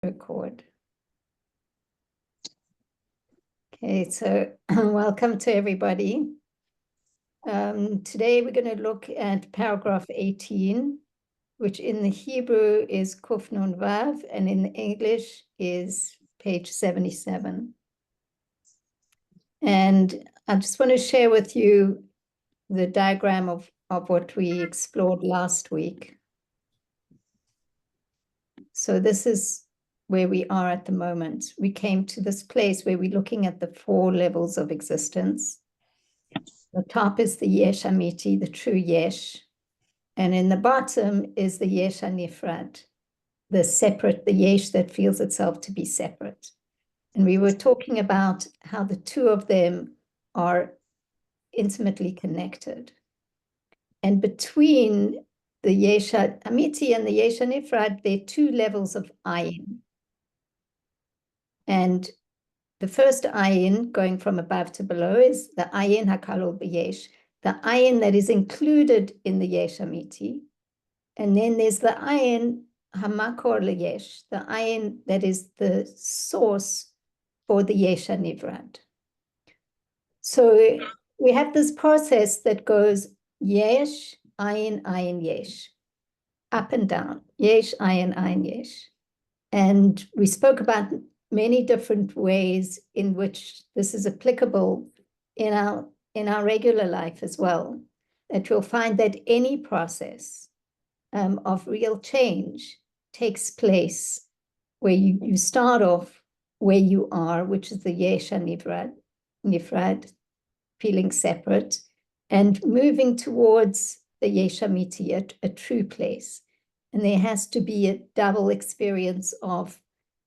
Record. Okay, so welcome to everybody. Today we're going to look at paragraph 18, which in the Hebrew is Kuf Nun Vav, and in the English is page 77. And I just want to share with you the diagram of what we explored last week. So this is where we are at the moment. We came to this place where we're looking at the 4 levels of existence. The top is the Yesh Amiti, the true Yesh. And in the bottom is the Yesh Anifrad, the separate, the Yesh that feels itself to be separate. And we were talking about how the two of them are intimately connected. And between the Yesh Amiti and the Yesh Anifrad, there are 2 levels of ayin. And the first ayin, going from above to below, is the ayin hakalol b'yesh, the ayin that is included in the yesh amiti. And then there's the ayin hamakor leyesh, the ayin that is the source for the yesh anivrad. So we have this process that goes yesh, ayin, yesh, up and down, yesh, ayin, yesh. And we spoke about many different ways in which this is applicable in our regular life as well, that you'll find that any process of real change takes place where you start off where you are, which is the yesh nifrad, feeling separate, and moving towards the yesh amiti, a true place. And there has to be a double experience of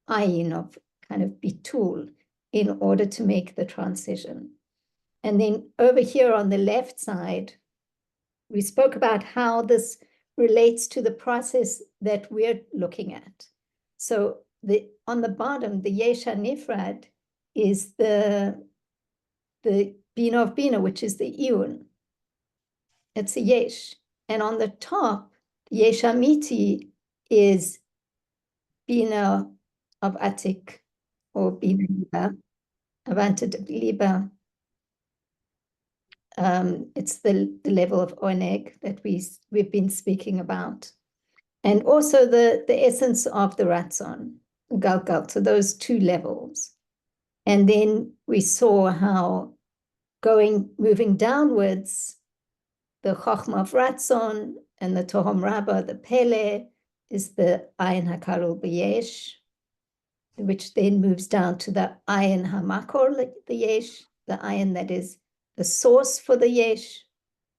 ayin, of kind of bitul, in order to make the transition. And then over here on the left side, we spoke about how this relates to the process that we're looking at. So on the bottom, the yesh nifrad is the bina of bina, which is the iyun. It's a yesh. And on the top, yesh amiti is bina of atik, or bina liba, avanted liba. It's the level of oneg that we've been speaking about. And also the essence of the ratzon, galgal, so those 2 levels. And then we saw how moving downwards, the chokhmah of ratzon and the tohom rabbah, the pele, is the ayin hakarul b'yesh, which then moves down to the ayin hamakor, the yesh, the ayin that is the source for the yesh,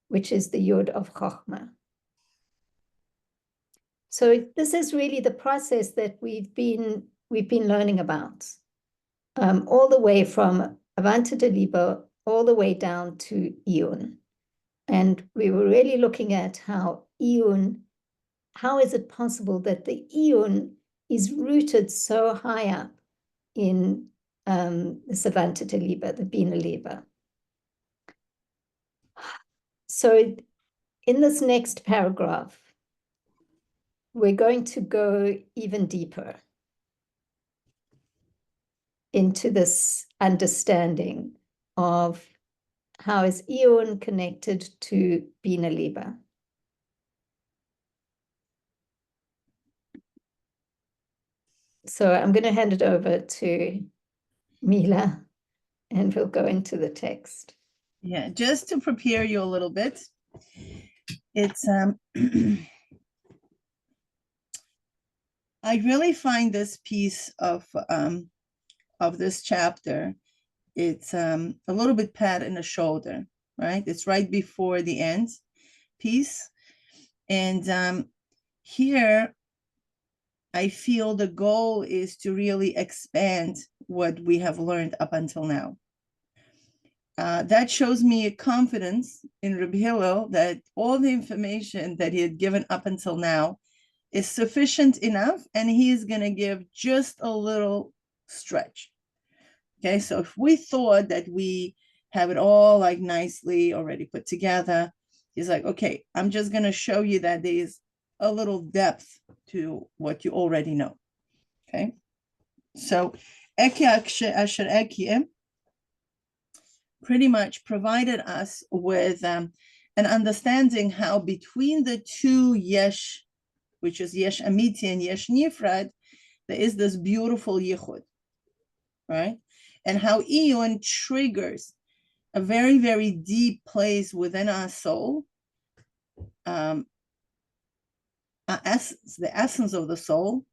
which is the yod of chokhmah. So this is really the process that we've been learning about, all the way from Avanta de Libo, all the way down to Iyun. And we were really looking at how is it possible that the Iyun is rooted so high up in the Avanta de Libo, the Bina Liba. So in this next paragraph, we're going to go even deeper into this understanding of how is Iyun connected to Bina Liba. So I'm going to hand it over to Mila, and we'll go into the text. Yeah, just to prepare you a little bit, it's I really find this piece of this chapter, it's a little bit pat in the shoulder, right? It's right before the end piece. And here, I feel the goal is to really expand what we have learned up until now. That shows me a confidence in Reb Hillel that all the information that he had given up until now is sufficient enough, and he's going to give just a little stretch. Okay, so if we thought that we have it all like nicely already put together, he's like, okay, I'm just going to show you that there's a little depth to what you already know. Okay, So Eki Asher Eki pretty much provided us with an understanding how between the two Yesh, which is Yesh Amiti and Yesh Nifrad, there is this beautiful Yichud, right? And how Iyun triggers a very, very deep place within our soul, our essence, the essence of the soul,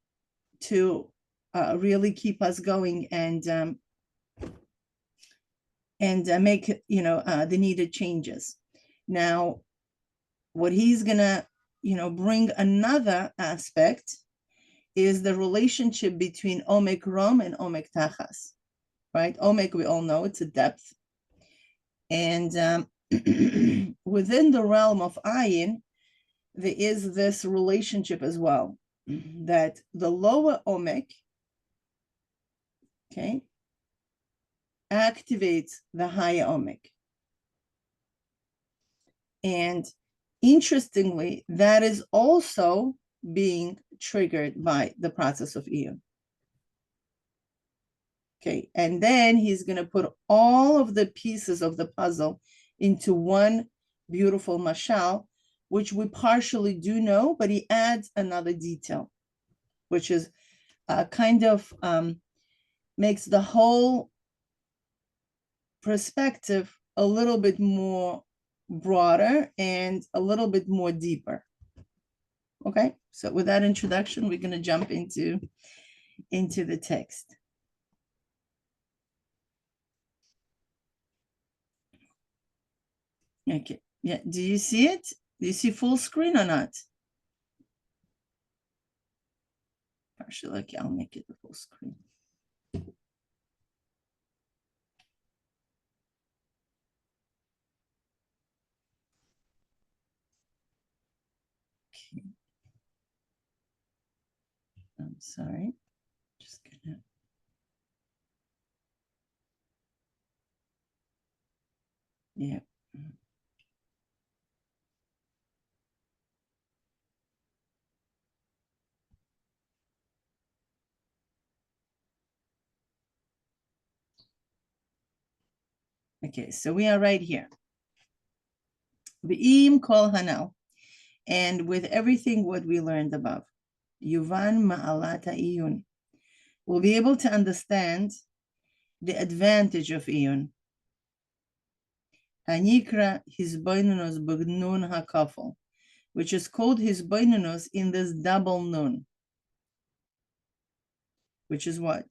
to really keep us going and make the needed changes. Now, what he's gonna bring another aspect is the relationship between Omek Rom and Omek Tachas, right? Omek, we all know it's a depth, and within the realm of Ayin, there is this relationship as well, that the lower Omek, okay, activates the higher Omek. And interestingly, that is also being triggered by the process of Iyun. Okay, and then he's going to put all of the pieces of the puzzle into one beautiful mashal, which we partially do know, but he adds another detail, which is kind of makes the whole perspective a little bit more broader and a little bit more deeper. Okay, so with that introduction, we're going to jump into the text. Okay, yeah, do you see it? Do you see full screen or not? Partially, okay, I'll make it the full screen. Okay. I'm sorry, just gonna. Yeah. Okay, so we are right here. Be'im kol hanal, and with everything what we learned above, Yuvan ma'alata iyun, we'll be able to understand the advantage of iyun. Hanikra hisboinunus b'nun hakafel, which is called hisboinunus in this double nun, which is what?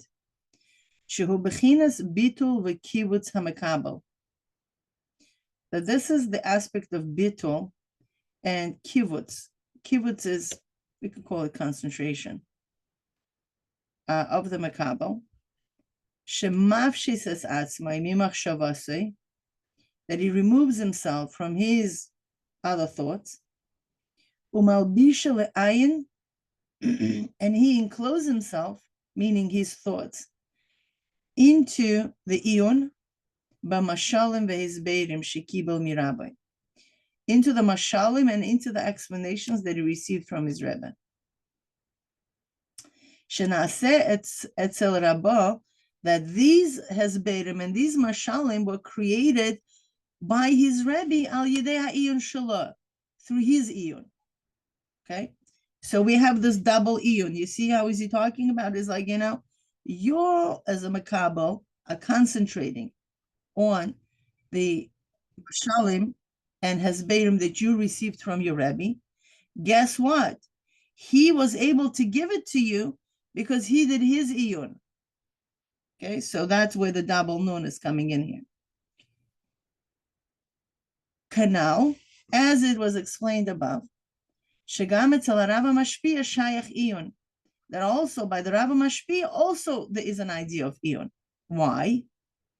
Shehu bechinas bitul v'kivutz hamakabel. That this is the aspect of bitul and kivutz. Kivutz is, we could call it concentration, of the makabel. Shemafshis es atzmai mimachshavasei, that he removes himself from his other thoughts. Umalbisha le'ayin, and he encloses himself, meaning his thoughts, into the iyun, b'mashalim ve'hizbeirim shekibel mirabai, into the mashalim and into the explanations that he received from his Rebbe. Shenaseh etzel Rabbah, that these hezbeirim and these mashalim were created by his Rebbe al yidei ha'iyun shelo, through his iyun. Okay, so we have this double iyun. You see how is he talking about? Is like, you're as a makabel are concentrating on the shalim and hezbeirim that you received from your Rebbe. Guess what? He was able to give it to you because he did his iyun. Okay, so that's where the double nun is coming in here. Canal, as it was explained above, shegam etzel Rava Mashpia shayach iyun, that also by the Rava Mashpia also there is an idea of iyun. Why?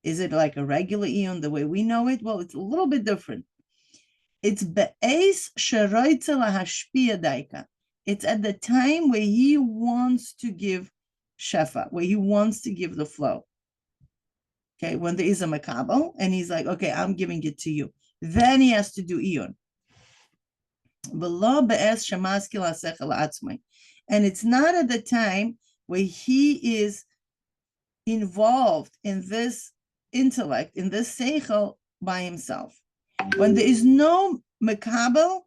Is it like a regular iyun the way we know it? Well, it's a little bit different. It's be'ez sheroitze lahashpia daika. It's at the time where he wants to give shefa, where he wants to give the flow. Okay, when there is a makabel and he's like, okay, I'm giving it to you. Then he has to do iyun. And it's not at the time where he is involved in this intellect, in this seichel by himself. When there is no mekabel,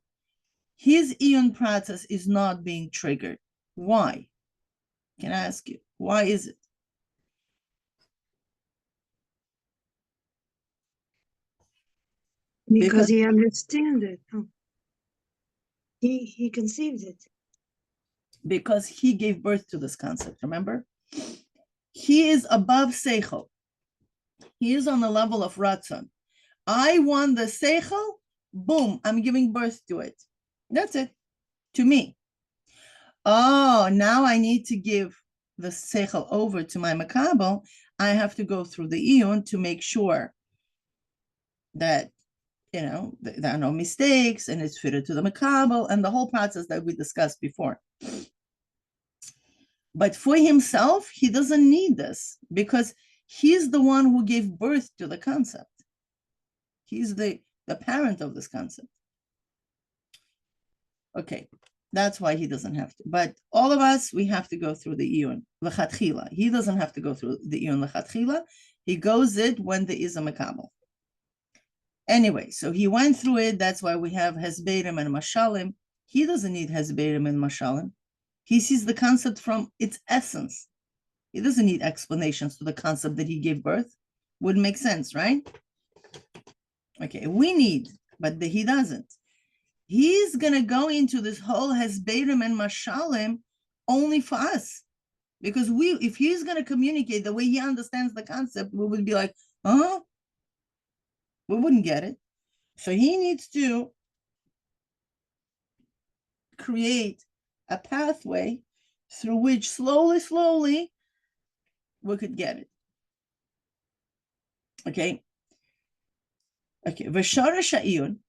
his iyun process is not being triggered. Why? Can I ask you, why is it? Because he understands it. Oh. He conceived it. Because he gave birth to this concept, remember? He is above seichel. He is on the level of ratzon. I want the seichel, boom, I'm giving birth to it. That's it, to me. Oh, now I need to give the seichel over to my makabel. I have to go through the iyun to make sure that, there are no mistakes and it's fitted to the makabel and the whole process that we discussed before. But for himself, he doesn't need this because he's the one who gave birth to the concept. He's the parent of this concept. Okay, that's why he doesn't have to. But all of us, we have to go through the iyun lechatchila. He doesn't have to go through the iyun lechatchila. He goes it when there is a makabel. Anyway, so he went through it. That's why we have hesberim and mashalim. He doesn't need hesberim and mashalim. He sees the concept from its essence. He doesn't need explanations to the concept that he gave birth. Would make sense, right? Okay, we need, but he doesn't. He's going to go into this whole hesberim and mashalim only for us. Because if he's going to communicate the way he understands the concept, we would be like, huh? We wouldn't get it. So he needs to create a pathway through which slowly, we could get it. Okay. V'sharash ha'iyun,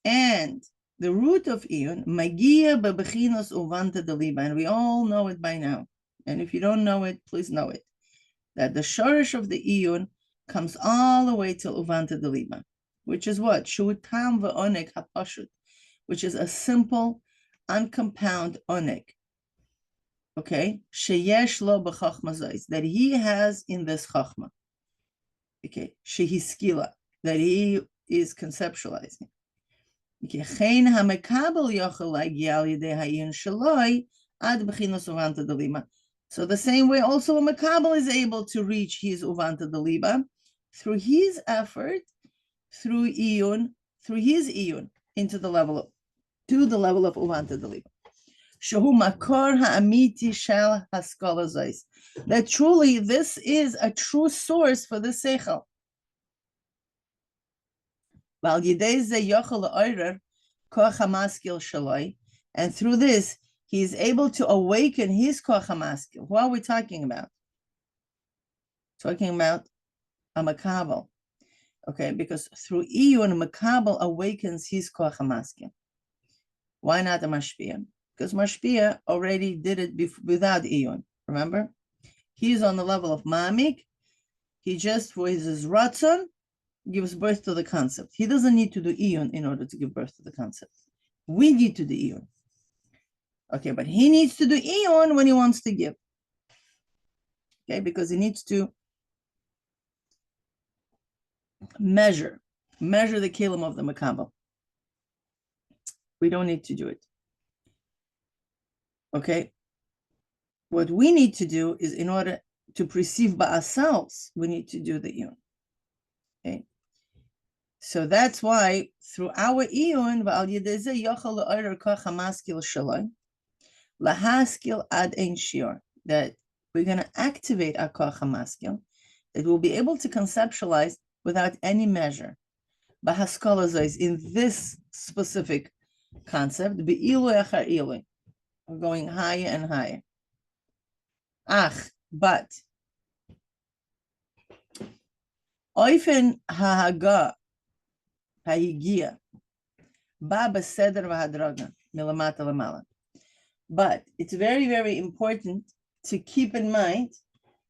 and the root of iyun, magia bebechinos uvanta deliba, and we all know it by now. And if you don't know it, please know it. That the shorish of the iyun comes all the way till uvanta deliba, which is what? Shu tam ve'onek hapashut, which is a simple, uncompound onek. Okay, sheyesh lo b'chachma zois, that he has in this chachma. Okay, shehiskila, that he is conceptualizing. Okay, chen hamekabel yochel lagia al yedei hayin shaloi ad b'chinos uvanta deliba. So the same way, also a makabel is able to reach his uvanta deliba through his effort, through his iyun, to the level of uvanta deliba. Shehu makor ha'amiti shel haskala zois. That truly this is a true source for the seichel. Val yidei ze yochel la'orer koach hamaskil shaloi, and through this he is able to awaken his koach hamaskil. What are we talking about? Talking about a makabel. Okay, because through iyun, makabel awakens his koach hamaskil. Why not a mashpia? Because mashpia already did it without iyun. Remember, he's on the level of mamik. He just, for his ratzon, gives birth to the concept. He doesn't need to do iyun in order to give birth to the concept. We need to do iyun. Okay, but he needs to do iyun when he wants to give. Okay, because he needs to measure the kelim of the makabel. We don't need to do it. Okay, what we need to do is, in order to perceive by ourselves, we need to do the iyun. Okay, so that's why through our iyun, lahaskil ad ein shiur, that we're going to activate our koach hamaskil, that we'll be able to conceptualize without any measure. Bahaskala zois, in this specific concept, be'ilu echar ilu, going higher and higher. But oifen hahaga hahigia ba beseder v'hadraga milamata lamala. But it's very, very important to keep in mind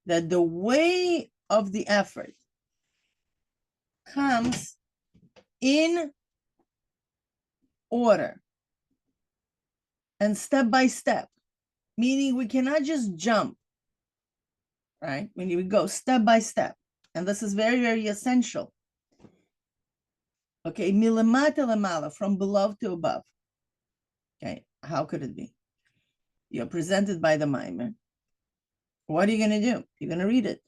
that the way of the effort comes in order and step by step, meaning we cannot just jump, right? When you go step by step, and this is very, very essential. Okay, milamata lamala, from below to above. Okay, how could it be? You're presented by the mimer. What are you going to do? You're going to read it.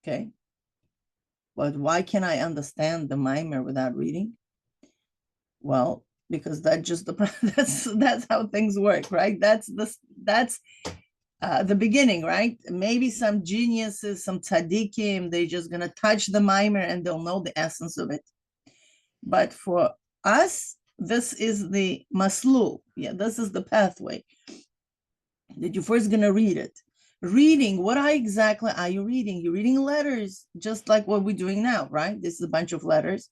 Okay. But why can I understand the mimer without reading? Well, because that's just the that's how things work, right? That's the beginning, right? Maybe some geniuses, some tzaddikim, they're just gonna touch the mimer and they'll know the essence of it. But for us, this is the maslul. Yeah, this is the pathway that you're first gonna read it. Reading, what exactly are you reading? You're reading letters, just like what we're doing now, right? This is a bunch of letters.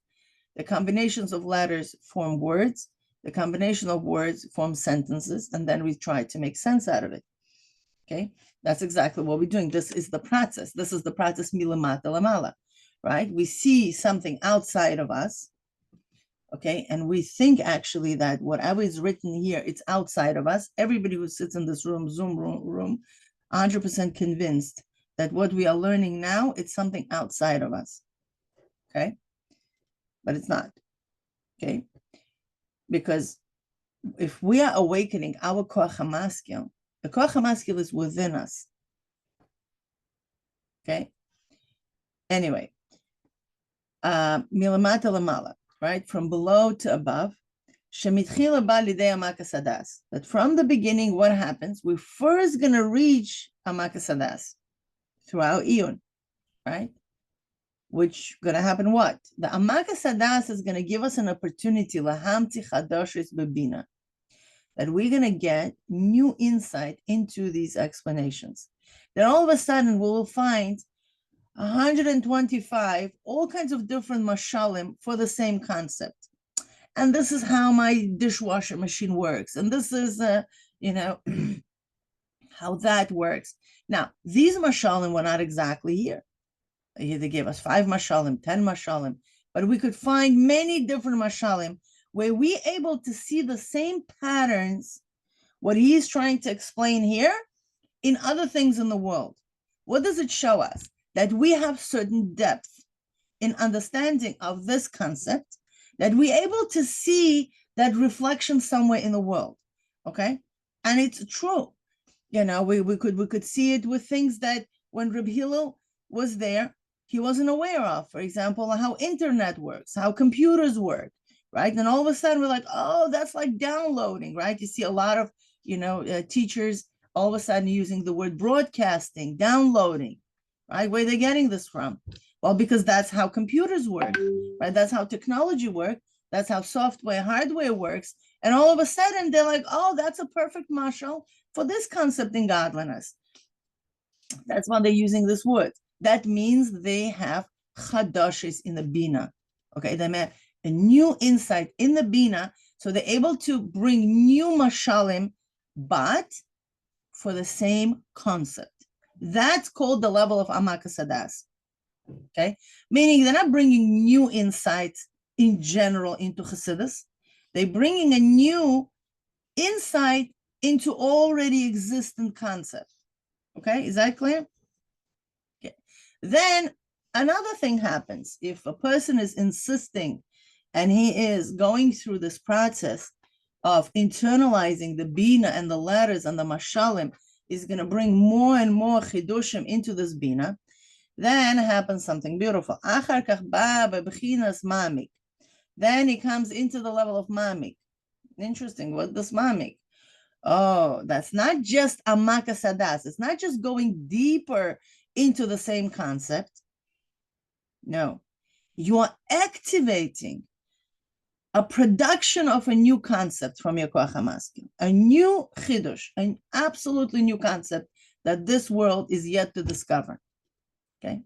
The combinations of letters form words. The combination of words form sentences, and then we try to make sense out of it. Okay, that's exactly what we're doing. This is the process. This is the process milamata lamala, right? We see something outside of us, okay, and we think actually that whatever is written here, it's outside of us. Everybody who sits in this room, Zoom room, 100% convinced that what we are learning now, it's something outside of us, okay? But it's not, okay? Because if we are awakening our koach hamaskil, the koach hamaskil is within us, okay? Anyway, milamata lamala, right? From below to above, shemitchila ba lidei amakas hadas. That from the beginning, what happens? We're first going to reach amakas hadas through our iyun, right? Which going to happen what? The amakas hadas is going to give us an opportunity lahamti chadoshes bebina, that we're going to get new insight into these explanations. Then all of a sudden we will find 125 all kinds of different mashalim for the same concept. And this is how my dishwasher machine works, and this is how that works. Now, these mashalim were not exactly here. They gave us 5 mashalim, 10 mashalim, but we could find many different mashalim where we're able to see the same patterns, what he's trying to explain here, in other things in the world. What does it show us? That we have certain depth in understanding of this concept, that we're able to see that reflection somewhere in the world, okay? And it's true. We could see it with things that when Reb Hillel was there, he wasn't aware of. For example, how internet works, how computers work, right? And all of a sudden we're like, oh, that's like downloading, right? You see a lot of, teachers all of a sudden using the word broadcasting, downloading, right? Where are they getting this from? Well, because that's how computers work, right? That's how technology works. That's how software, hardware works. And all of a sudden they're like, oh, that's a perfect mashal for this concept in godliness. That's why they're using this word. That means they have chadashes in the bina. Okay, they have a new insight in the bina, so they're able to bring new mashalim, but for the same concept. That's called the level of amakas hadas. Okay, meaning they're not bringing new insights in general into Chassidus. They're bringing a new insight into already existent concept. Okay, is that clear? Okay. Then another thing happens. If a person is insisting and he is going through this process of internalizing the bina and the letters and the mashalim, is going to bring more and more chidushim into this bina, then happens something beautiful. Then he comes into the level of mamik. Interesting. What does mamik? Oh, that's not just amakas hadas. It's not just going deeper into the same concept. No, you are activating a production of a new concept from your koach hamaskil, a new chidush, an absolutely new concept that this world is yet to discover. Okay.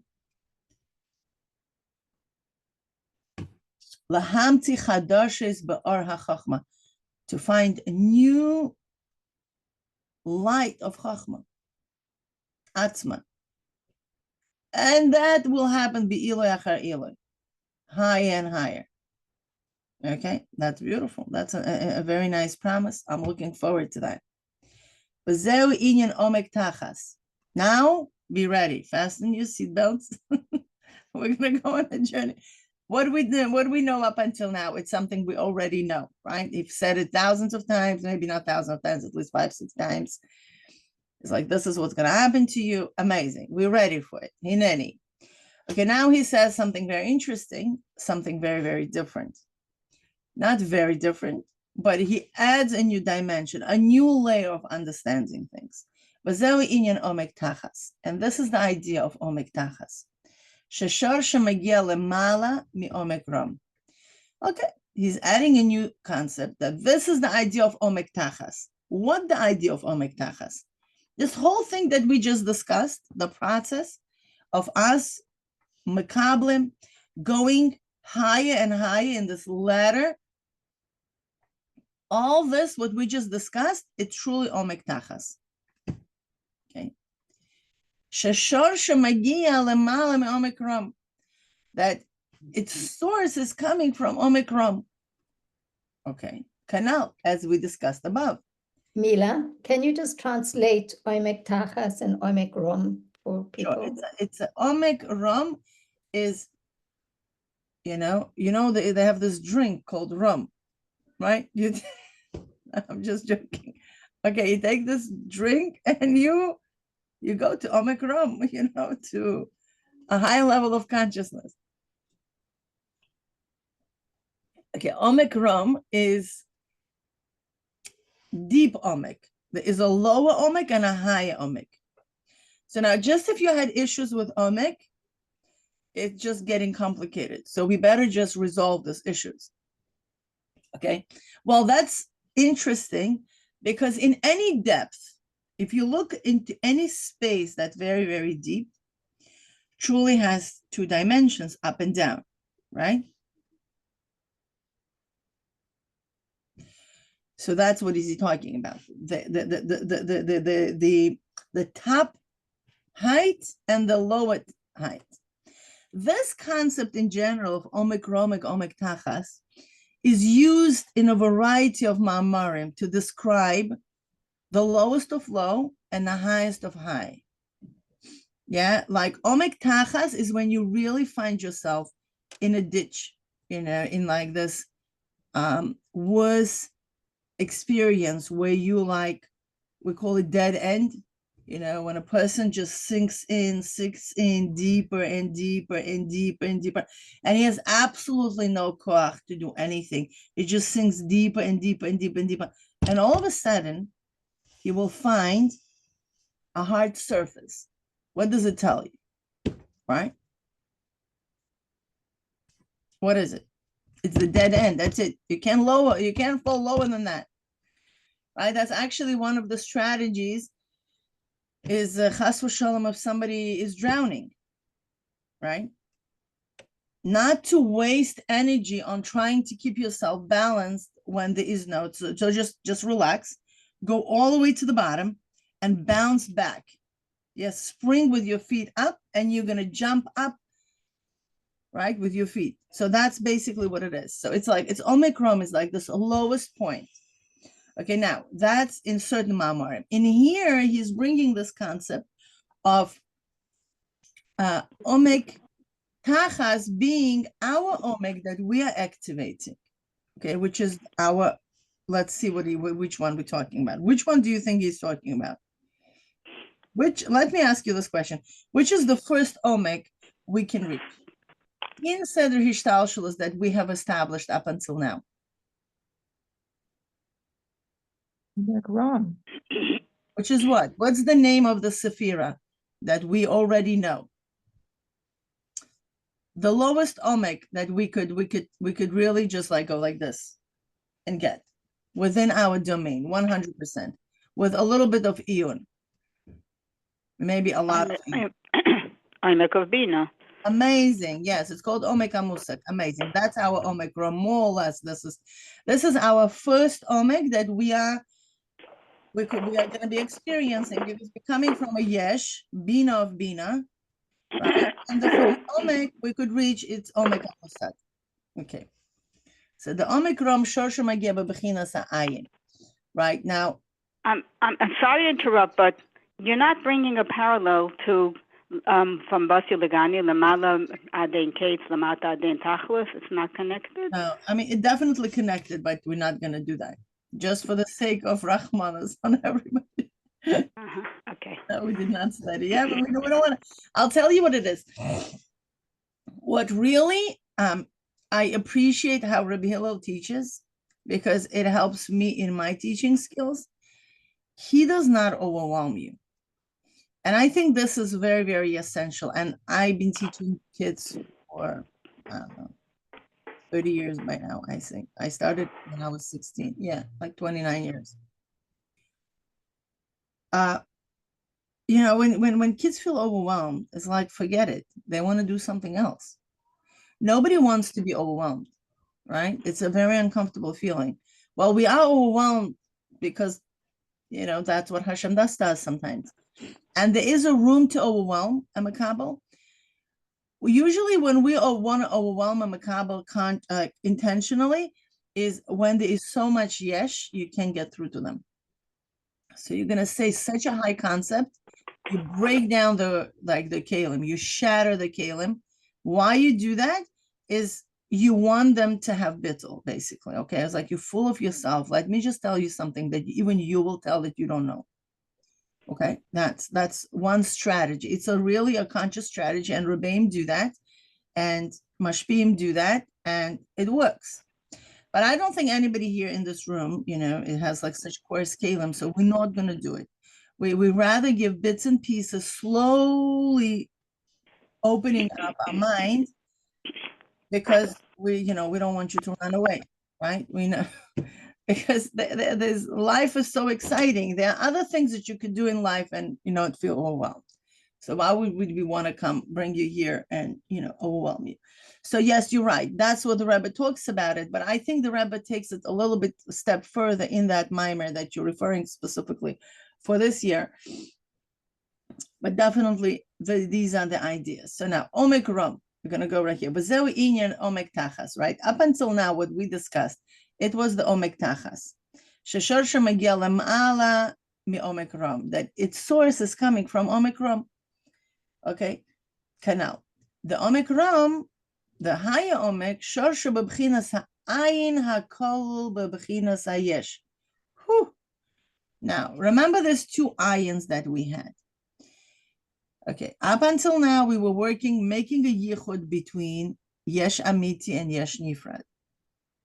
Lahamti chadashes be'or hachachma, to find a new light of chachma, atzma, and that will happen be'iloy achar iloy, higher and higher. Okay, that's beautiful. That's a very nice promise. I'm looking forward to that. Now Be ready. Fasten your seatbelts. We're gonna go on a journey. What do we do? What do we know up until now? It's something we already know, right? You've said it thousands of times, maybe not thousands of times, at least 5, 6 times. It's like, this is what's gonna happen to you. Amazing. We're ready for it. Hineni. Okay, now he says something very interesting, something very, very different. Not very different, but he adds a new dimension, a new layer of understanding things. And this is the idea of omek tachas. Okay, he's adding a new concept that this is the idea of omek tachas. What the idea of omek tachas? This whole thing that we just discussed, the process of us mekablim going higher and higher in this ladder, all this, what we just discussed, it's truly omek tachas. Okay. That its source is coming from Omicron. Okay. Canal, as we discussed above. Mila, can you just translate omek tachas and omek rom for people? Sure. It's a omek rum is, they have this drink called rum, right? I'm just joking. Okay, you take this drink and you go to omek rum, to a high level of consciousness. Okay, omek rum is deep omek. There is a lower omek and a higher omek. So now, just if you had issues with omek, it's just getting complicated. So we better just resolve these issues. Okay, well, that's interesting because in any depth, if you look into any space that's very, very deep, truly has 2 dimensions, up and down, right? So that's what is he talking about? The top height and the lower height. This concept in general of omek romek, omek tachas is used in a variety of ma'amarim to describe the lowest of low and the highest of high. Yeah, like omek tachas is when you really find yourself in a ditch, in like this worse experience where you we call it dead end, when a person just sinks in deeper and deeper and deeper and deeper, and he has absolutely no koach to do anything. It just sinks deeper and deeper and deeper and deeper. And all of a sudden, he will find a hard surface. What does it tell you? Right? What is it? It's the dead end. That's it. You can't fall lower than that. Right? That's actually one of the strategies is chas v'shalom if somebody is drowning, right? Not to waste energy on trying to keep yourself balanced when there is no, so just relax, go all the way to the bottom and bounce back. Yes, spring with your feet up and you're going to jump up, right, with your feet. So that's basically what it is. So it's omicron is like this lowest point. Okay, now that's in certain ma'amarim. In here, he's bringing this concept of omek tachas being our omek that we are activating. Okay, which is our. Let's see which one we're talking about. Which one do you think he's talking about? Let me ask you this question. Which is the first omek we can reach in Seder Hishtalshelos that we have established up until now? Wrong. Which is what? What's the name of the Sephira that we already know? The lowest omek that we could really just go like this and get within our domain, 100%, with a little bit of iyun, maybe a lot of iyun. Omek of Bina. Amazing. Yes, it's called omek amusak. Amazing. That's our omek, more or less. This is our first omek that we are going to be experiencing, because we're coming from a yesh, bina of bina, right? And the first omek we could reach, it's omek amusak. Okay. So the omek rom shorsha magia bechinas ha'ayin. Right now. I'm sorry to interrupt, but You're not bringing a parallel to from Basi Lagani, Lamala Aden Kates, Lamata Aden Tachlis. It's not connected. No, I mean, it definitely connected, but we're not going to do that just for the sake of Rahmanas on everybody. Okay. No, we did not study. Yeah, but we don't want to. I'll tell you what it is. What really, I appreciate how Rabbi Hillel teaches because it helps me in my teaching skills. He does not overwhelm you. And I think this is very, very essential. And I've been teaching kids for, I don't know, 30 years by now, I think. I started when I was 16. Yeah, like 29 years. You know, when kids feel overwhelmed, it's like, forget it. They want to do something else. Nobody wants to be overwhelmed, right? It's a very uncomfortable feeling. Well, we are overwhelmed because, you know, that's what Hashem does sometimes. And there is a room to overwhelm a makabel. Usually when we want to overwhelm a makabel intentionally is when there is so much yesh, you can't get through to them. So you're going to say such a high concept, you break down the kalim, you shatter the kalim. Why you do that is you want them to have bittul, basically. Okay, it's like you're full of yourself. Let me just tell you something that even you will tell that you don't know. Okay, that's one strategy. It's really a conscious strategy, and Rebbeim do that, and Mashpim do that, and it works. But I don't think anybody here in this room, you know, it has like such coarse kalim, so we're not going to do it. We rather give bits and pieces, slowly opening up our mind, because we don't want you to run away, right? We know because there's life is so exciting. There are other things that you could do in life and feel overwhelmed. So why would we want to come bring you here and overwhelm you? So yes, you're right. That's what the Rebbe talks about it. But I think the Rebbe takes it a little bit a step further in that mimer that you're referring specifically for this year. But definitely these are the ideas. So now Omek Rom, we're going to go right here. B'zeu inyan Omek Tachas, right? Up until now, what we discussed, it was the Omek Tachas. Sheshor shemagia lemala mi Omek Rom, that its source is coming from Omek Rom. Okay, canal. The Omek Ram, the higher Omek, Shorsha b'bchinas ha'ayin ha'kol b'bchinas ha'yesh. Now, remember there's two ayins that we had. Okay, up until now, we were making a yichud between yesh amiti and yesh nifrad.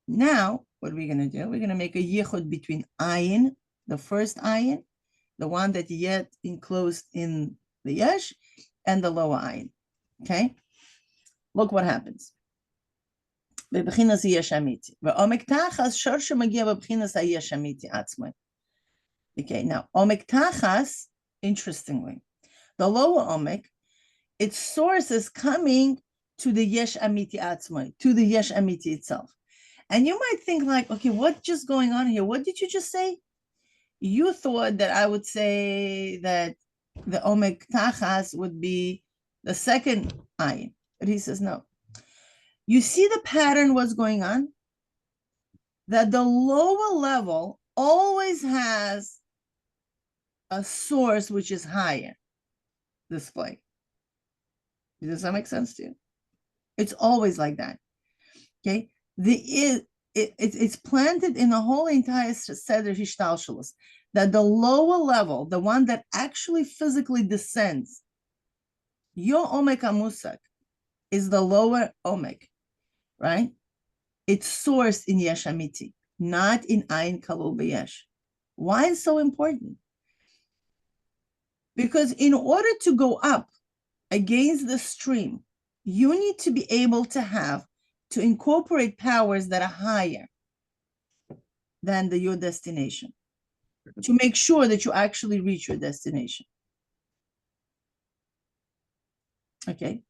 Now, what are we going to do? We're going to make a yichud between ayin, the first ayin, the one that yet enclosed in the yesh, and the lower ayin. Okay, look what happens. Okay, now omek tachas, interestingly, the lower omek, its source is coming to the yesh amiti atzmai, to the yesh amiti itself. And you might think like, okay, what's just going on here? What did you just say? You thought that I would say that the omek tachas would be the second ayin, but he says no. You see the pattern, what's going on? That the lower level always has a source which is higher display. Does that make sense to you? It's always like that. Okay, it's planted in the whole entire Seder Hishtalshalos that the lower level, the one that actually physically descends, your Omek Amusak is the lower Omek, right? It's sourced in Yesh Amiti, not in Ayin Kalul B'Yesh. Why is so important? Because in order to go up against the stream, you need to be able to incorporate powers that are higher than your destination to make sure that you actually reach your destination. Okay.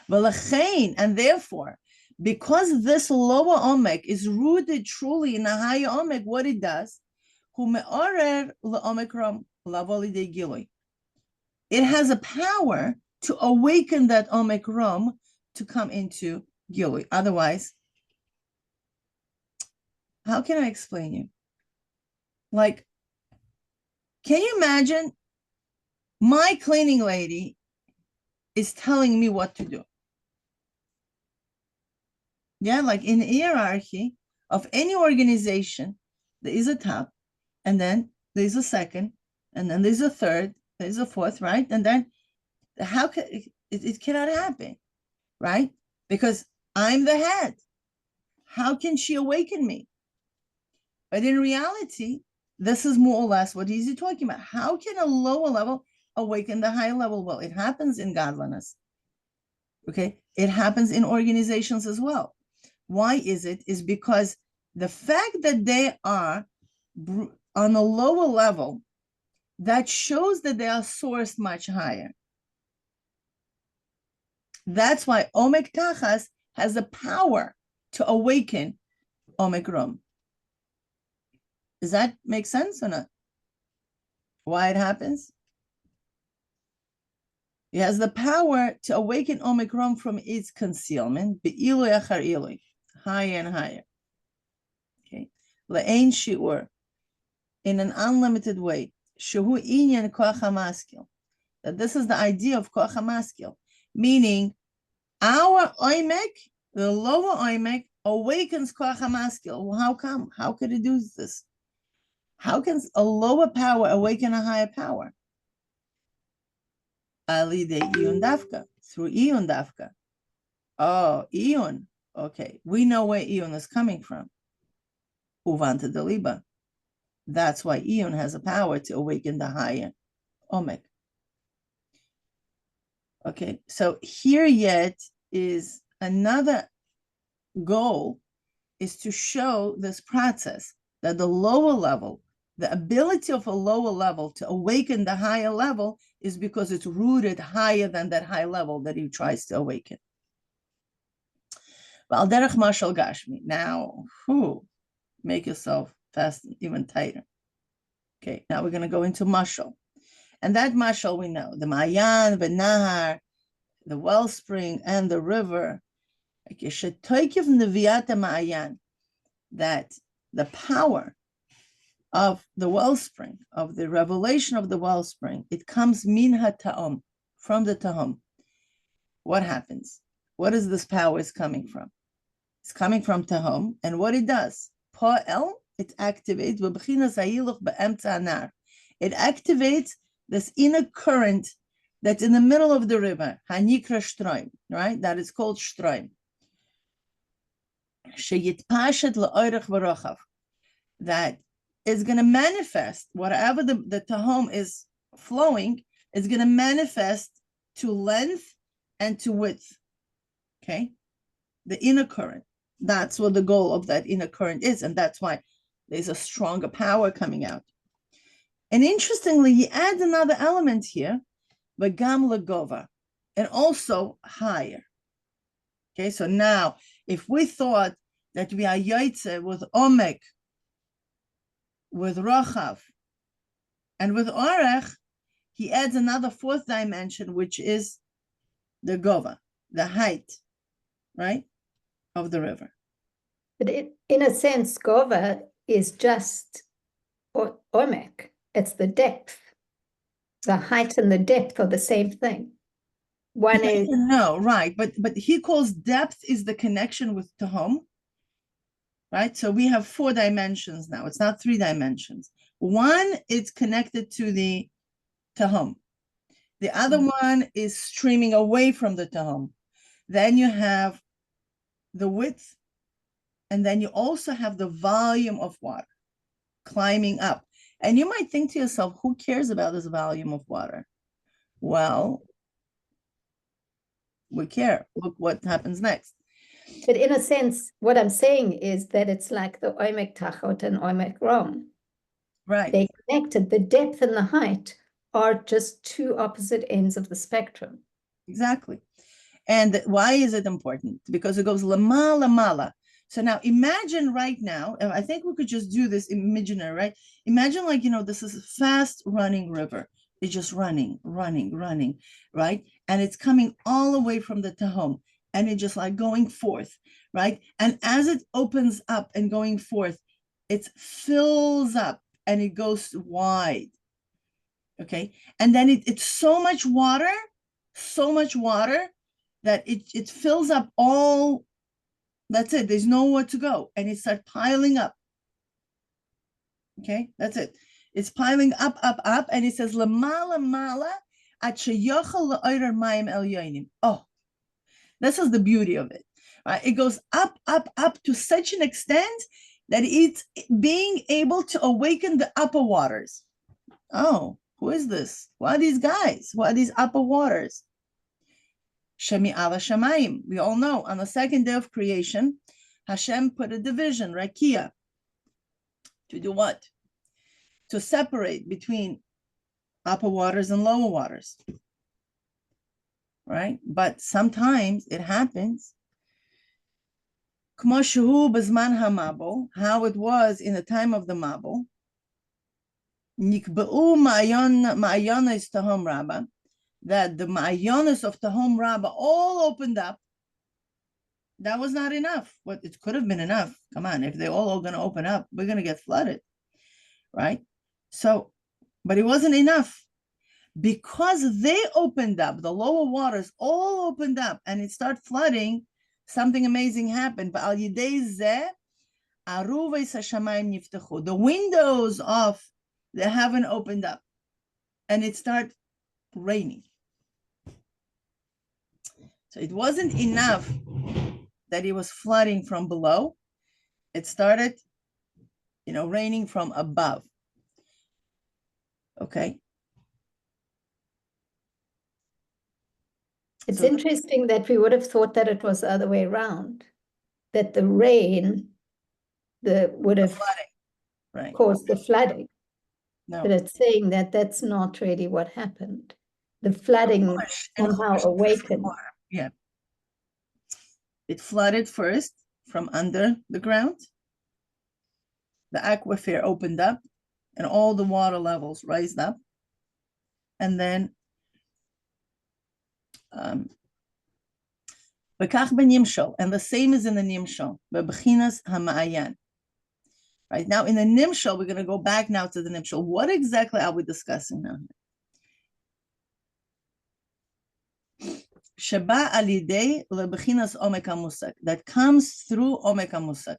And therefore, because this lower omek is rooted truly in a higher omek, what it does, it has a power to awaken that omek rom to come into gilui. Otherwise, how can I explain you? Like, can you imagine My cleaning lady is telling me what to do. Yeah, like in the hierarchy of any organization, there is a top, and then there's a second, and then there's a third, there's a fourth, right? And then how can it cannot happen, right? Because I'm the head. How can she awaken me? But in reality, this is more or less what he's talking about. How can a lower level awaken the higher level? Well, it happens in godliness. Okay, it happens in organizations as well. Why is it? Is because the fact that they are on a lower level, that shows that they are sourced much higher. That's why Omek Tachas has the power to awaken Omek Rum. Does that make sense or not? Why it happens? It has the power to awaken Omek Rum from its concealment, higher and higher. Okay, Le'ein shi'ur, in an unlimited way. Shehu inyan koach hamaskil. That this is the idea of koach hamaskil, meaning our oimek, the lower oimek, awakens koach hamaskil. Well, how come? How could it do this? How can a lower power awaken a higher power? Alide iyun dafka, through iyun dafka. Oh, iyun. Okay, we know where iyun is coming from. Uvanta deliba. That's why iyun has a power to awaken the higher omek. Okay, so here yet is another goal, is to show this process that the lower level, the ability of a lower level to awaken the higher level is because it's rooted higher than that high level that he tries to awaken. Well, derech mashal gashmi. Now, make yourself fast, even tighter. Okay, now we're going to go into mashal. And that mashal we know, the Mayan, the Nahar, the wellspring, and the river. That the power of the wellspring, of the revelation of the wellspring, it comes min ha-ta'om, from the ta'om. What happens? What is this power is coming from? It's coming from ta'om, and what it does, pa'el, it activates, it activates this inner current that's in the middle of the river, hanikra shtroim, right? That is called shtroim. That is going to manifest, whatever the tahom is flowing, is going to manifest to length and to width. Okay, the inner current. That's what the goal of that inner current is, and that's why there's a stronger power coming out. And interestingly, he adds another element here, v'gam legova, and also higher. Okay, so now if we thought that we are yaitze with omek, with rochav, and with orech, he adds another fourth dimension, which is the gova, the height, right, of the river. But in a sense, Gova is just Omek. It's the depth. The height and the depth are the same thing. One is no, right, but he calls depth is the connection with Tahom, right? So we have 4 dimensions now. It's not 3 dimensions. One is connected to the Tahom. The other one is streaming away from the Tahom. Then you have the width, and then you also have the volume of water climbing up. And you might think to yourself, who cares about this volume of water? Well, we care. Look what happens next. But in a sense, what I'm saying is that it's like the Omek Tachot and Omek Rom. Right. They're connected. The depth and the height are just 2 opposite ends of the spectrum. Exactly. And why is it important? Because it goes lama lamala. So now imagine right now, and I think we could just do this imaginary, right? Imagine like, this is a fast running river. It's just running, right? And it's coming all the way from the Tahom, and it's just like going forth, right? And as it opens up and going forth, it fills up and it goes wide. Okay, and then it's so much water that it fills up all. That's it. There's nowhere to go, and it starts piling up. Okay, that's it. It's piling up, and it says lamala mala at sheyochel le'orer mayim el yonim. Oh, this is the beauty of it. Right? It goes up to such an extent that it's being able to awaken the upper waters. Oh, who is this? Who are these guys? Who are these upper waters? Shemi ala shamayim. We all know on the second day of creation, Hashem put a division, rakia. To do what? To separate between upper waters and lower waters. Right? But sometimes it happens. Kmo shehu b'zman hamabel, how it was in the time of the Mabel. Nikba'u ma'ayonos tahom rabba, that the ma'ayonos of tahom rabba all opened up. That was not enough. What it could have been enough. Come on, if they're all going to open up, we're going to get flooded, right? So, but it wasn't enough. Because they opened up, the lower waters all opened up, and it started flooding, something amazing happened. The windows of the heaven opened up, and it started raining. So it wasn't enough that it was flooding from below. It started, raining from above. Okay. It's interesting that we would have thought that it was the other way around, that the rain would have right. caused the flooding. No. But it's saying that that's not really what happened. The flooding somehow awakened. Yeah. It flooded first from under the ground. The aquifer opened up and all the water levels raised up. And then and the same is in the Nimshal, bebechinas ha'ma'ayan. Right now in the Nimshal, we're going to go back now to the Nimshal. What exactly are we discussing now? Sheba alidei lebechinas omek hamusak, that comes through omek hamusak.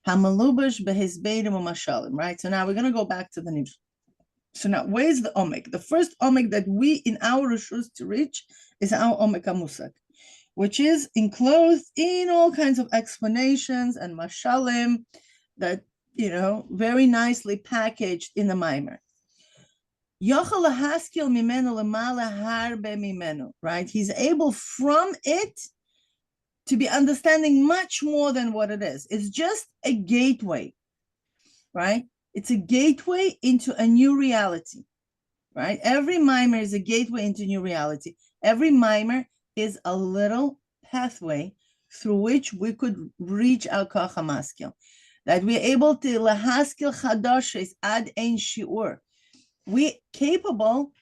Hamalubash behizbeidim u'mashalim. Right. So now we're going to go back to the Nimshal. So now, where's the omek? The first omek that we in our rishus to reach is our omek hamusak, which is enclosed in all kinds of explanations and mashalim that, very nicely packaged in the Maimer. Right? He's able from it to be understanding much more than what it is. It's just a gateway, right? It's a gateway into a new reality, right? Every Maimer is a gateway into new reality. Every Maimer is a little pathway through which we could reach our Koach HaMaskil, that we're able to lahaskil chadoshes ad ein shiur. We're capable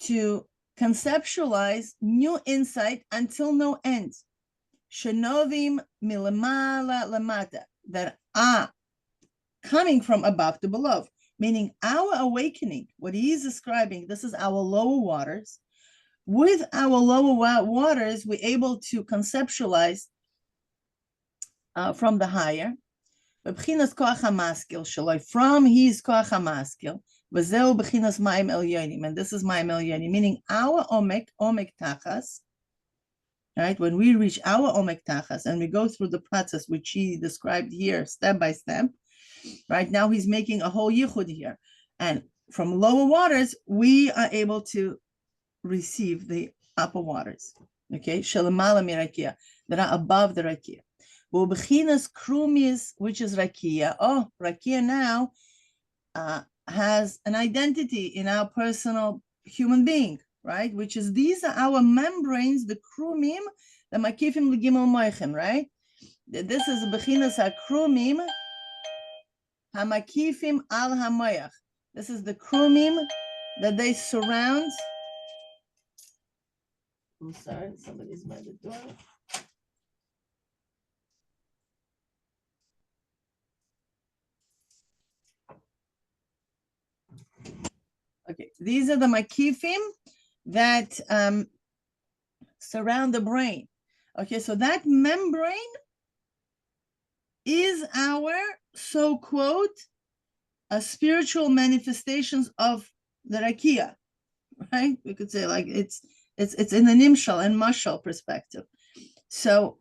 to conceptualize new insight until no end. Shenovim milamala lamata, that are coming from above to below, meaning our awakening, what he is describing, this is our lower waters. With our lower waters, we're able to conceptualize from the higher. From his koach hamaskil, and this is mayim elyonim, meaning our omek tachas. Right, when we reach our omek tachas and we go through the process which he described here, step by step. Right now, he's making a whole yichud here, and from lower waters we are able to receive the upper waters. Okay, shalamala mirakia, that are above the rakia. Bechinas krumis, which is rakia. Oh, rakia now has an identity in our personal human being, right? Which is, these are our membranes, the krumim, the makifim legimel moichem, right? This is bechinas hakrumim hamakifim al hamoyach. This is the krumim that they surround. I'm sorry, somebody's by the door. These are the makifim that surround the brain. Okay, so that membrane is our so-called spiritual manifestations of the rakia, right? We could say like it's in the nimshal and mashal perspective. So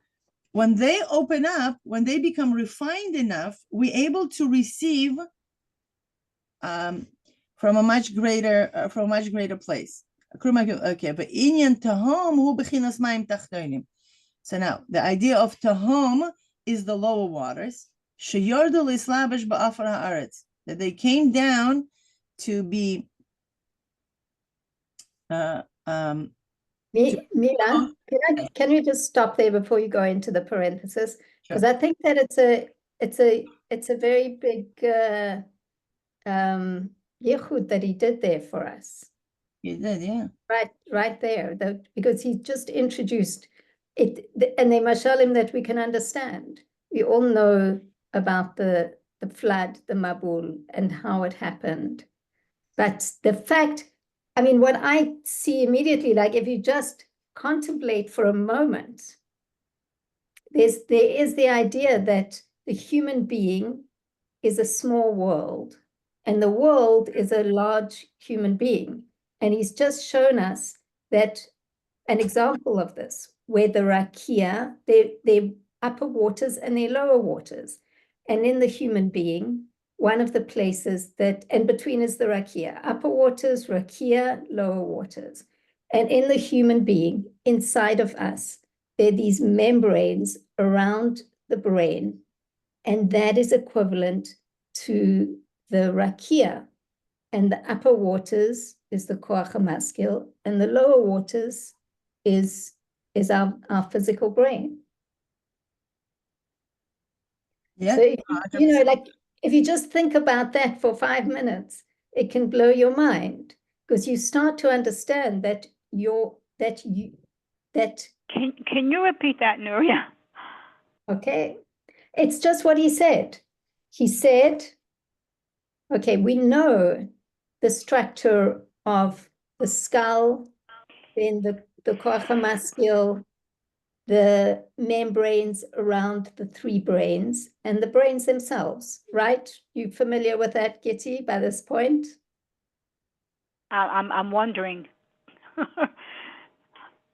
when they open up, when they become refined enough, we're able to receive from a much greater place. Okay, but inyan tahom hu bechinas mayim tachtonim. So now the idea of tahom is the lower waters. Sheyordu lislabish ba'afar haaretz, that they came down to be Mila, can you just stop there before you go into the parenthesis? Because I think that it's a very big yichud that he did there for us. He did, yeah. Right there, because he just introduced it, and they mashalim that we can understand. We all know about the flood, the Mabul, and how it happened. But the fact, I mean, what I see immediately, like if you just contemplate for a moment, there is the idea that the human being is a small world, and the world is a large human being. And he's just shown us that an example of this, where the rakia, they're upper waters and they're lower waters. And in the human being, one of the places that, and between is the rakia, upper waters, rakia, lower waters. And in the human being, inside of us, there are these membranes around the brain, and that is equivalent to the rakia. And the upper waters is the koach hamaskil, and the lower waters is our physical brain. Yeah. So, you know, like if you just think about that for 5 minutes, it can blow your mind, because you start to understand that Can you repeat that, Nuria? Okay, it's just what he said. He said, okay, we know the structure of the skull, then the koach hamaskil, the membranes around the 3 brains, and the brains themselves, right? You familiar with that, Gitti, by this point? I'm wondering.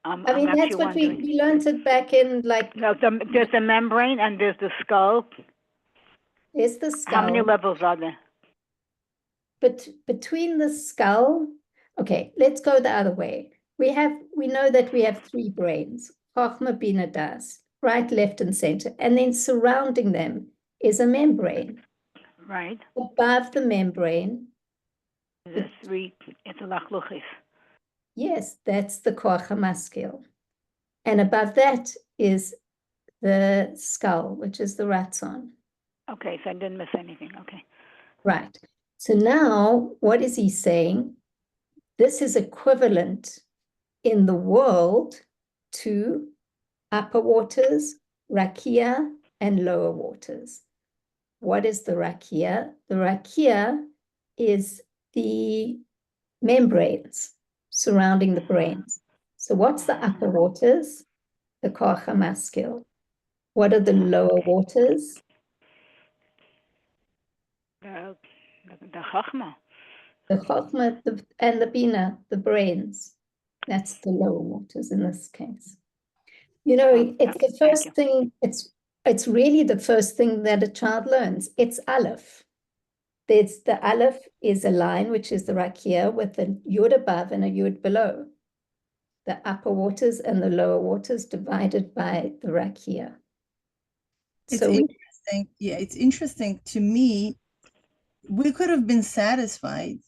I mean, that's what we learned it back in, like... No, there's the membrane and there's the skull. There's the skull. How many levels are there? But between the skull... Okay, let's go the other way. We know that we have 3 brains. Chochmah, Bina, Das, right, left, and center. And then surrounding them is a membrane. Right. Above the membrane. It's a lachluchis. Yes, that's the koach hamaskil. And above that is the skull, which is the ratzon. Okay, so I didn't miss anything. Okay. Right. So now, what is he saying? This is equivalent in the world to upper waters, rakia, and lower waters. What is the rakia? The rakia is the membranes surrounding the brains. So what's the upper waters? The koach hamaskil. What are the lower waters? The chachma. The chochmah and the bina, the brains. That's the lower waters in this case. You know, it's the first thing, it's really the first thing that a child learns. It's aleph. The aleph is a line, which is the rakia, with a yud above and a yud below. The upper waters and the lower waters divided by the rakia. It's interesting. Yeah, it's interesting to me. We could have been satisfied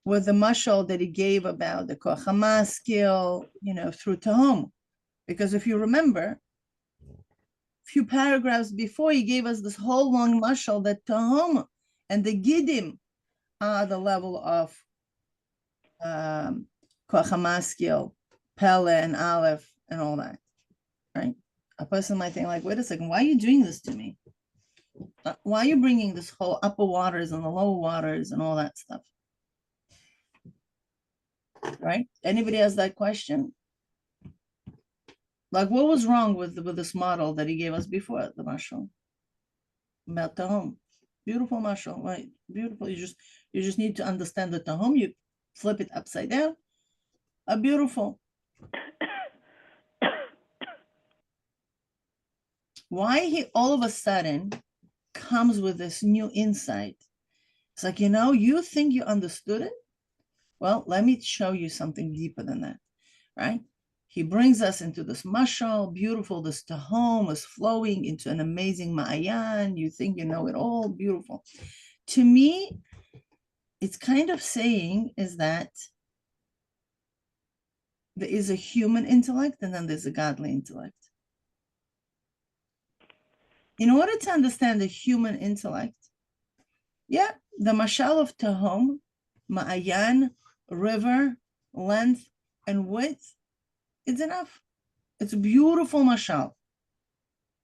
with the mashal that he gave about the koach hamaskil, you know, through Tahom. Because if you remember, a few paragraphs before, he gave us this whole long mashal that Tahom and the Gidim are the level of koach hamaskil, Pele and Aleph and all that, right? A person might think like, wait a second, why are you doing this to me? Why are you bringing this whole upper waters and the lower waters and all that stuff? right? Anybody has that question? Like, what was wrong with this model that he gave us before, the mashal? About tahom. Beautiful mashal, right? Beautiful. You just need to understand the tahom. You flip it upside down. Beautiful. Why he all of a sudden comes with this new insight? It's like, you think you understood it? Well, let me show you something deeper than that, right? He brings us into this mashal, beautiful, this tahom is flowing into an amazing ma'ayan. You think you know it all, beautiful. To me, it's kind of saying is that there is a human intellect and then there's a godly intellect. In order to understand the human intellect, the mashal of tahom, ma'ayan, river, length, and width, it's enough. It's a beautiful mashal.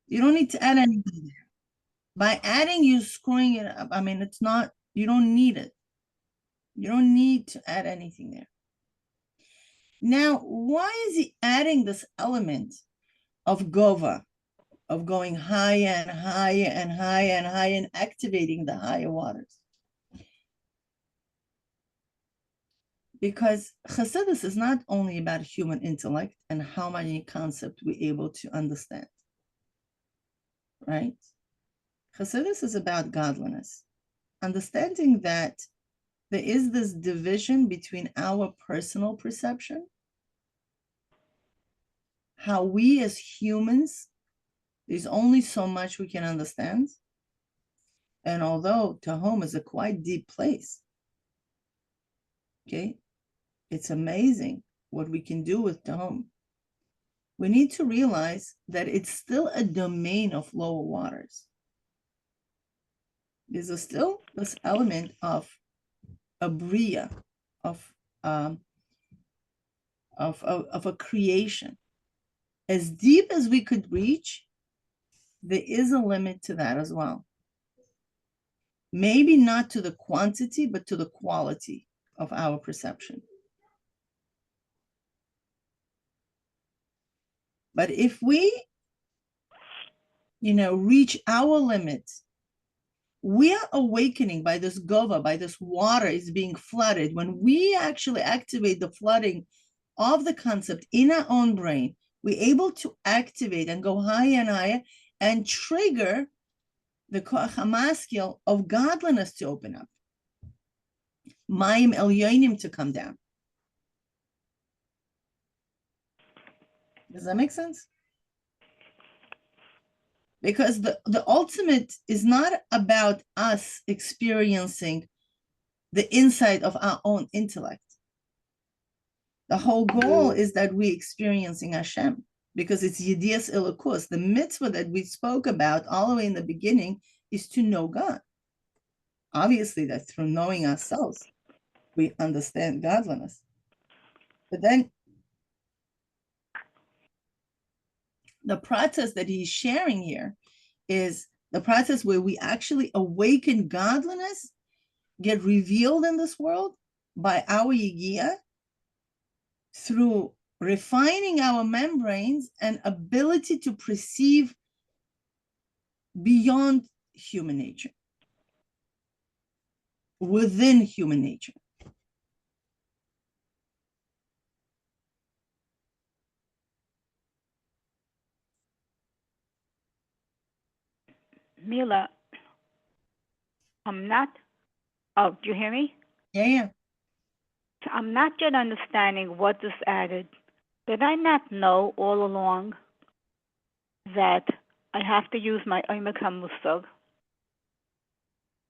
You don't need to add anything there. By adding, you're screwing it up. I mean, it's not, you don't need it. You don't need to add anything there. Now, why is he adding this element of gova, of going higher and higher and higher and higher and activating the higher waters? Because Chassidus is not only about human intellect and how many concepts we're able to understand, right? Chassidus is about godliness, understanding that there is this division between our personal perception, how we as humans, there's only so much we can understand. And although Tahom is a quite deep place, okay, it's amazing what we can do with Tahom. We need to realize that it's still a domain of lower waters. There's still this element of a bria, of a creation. As deep as we could reach, there is a limit to that as well. Maybe not to the quantity, but to the quality of our perception. But if we, reach our limit, we are awakening by this gova, by this water is being flooded. When we actually activate the flooding of the concept in our own brain, we're able to activate and go higher and higher and trigger the koach hamaskil of godliness to open up. Mayim elyonim to come down. Does that make sense? Because the ultimate is not about us experiencing the insight of our own intellect. The whole goal is that we're experiencing Hashem, because it's Yedias Elokus. The mitzvah that we spoke about all the way in the beginning is to know God. Obviously, that through knowing ourselves, we understand godliness. But then the process that he's sharing here is the process where we actually awaken godliness, get revealed in this world by our Yigia, through refining our membranes and ability to perceive beyond human nature, within human nature. Mila, do you hear me? Yeah. I'm not yet understanding what this added. Did I not know all along that I have to use my Oimek HaMusag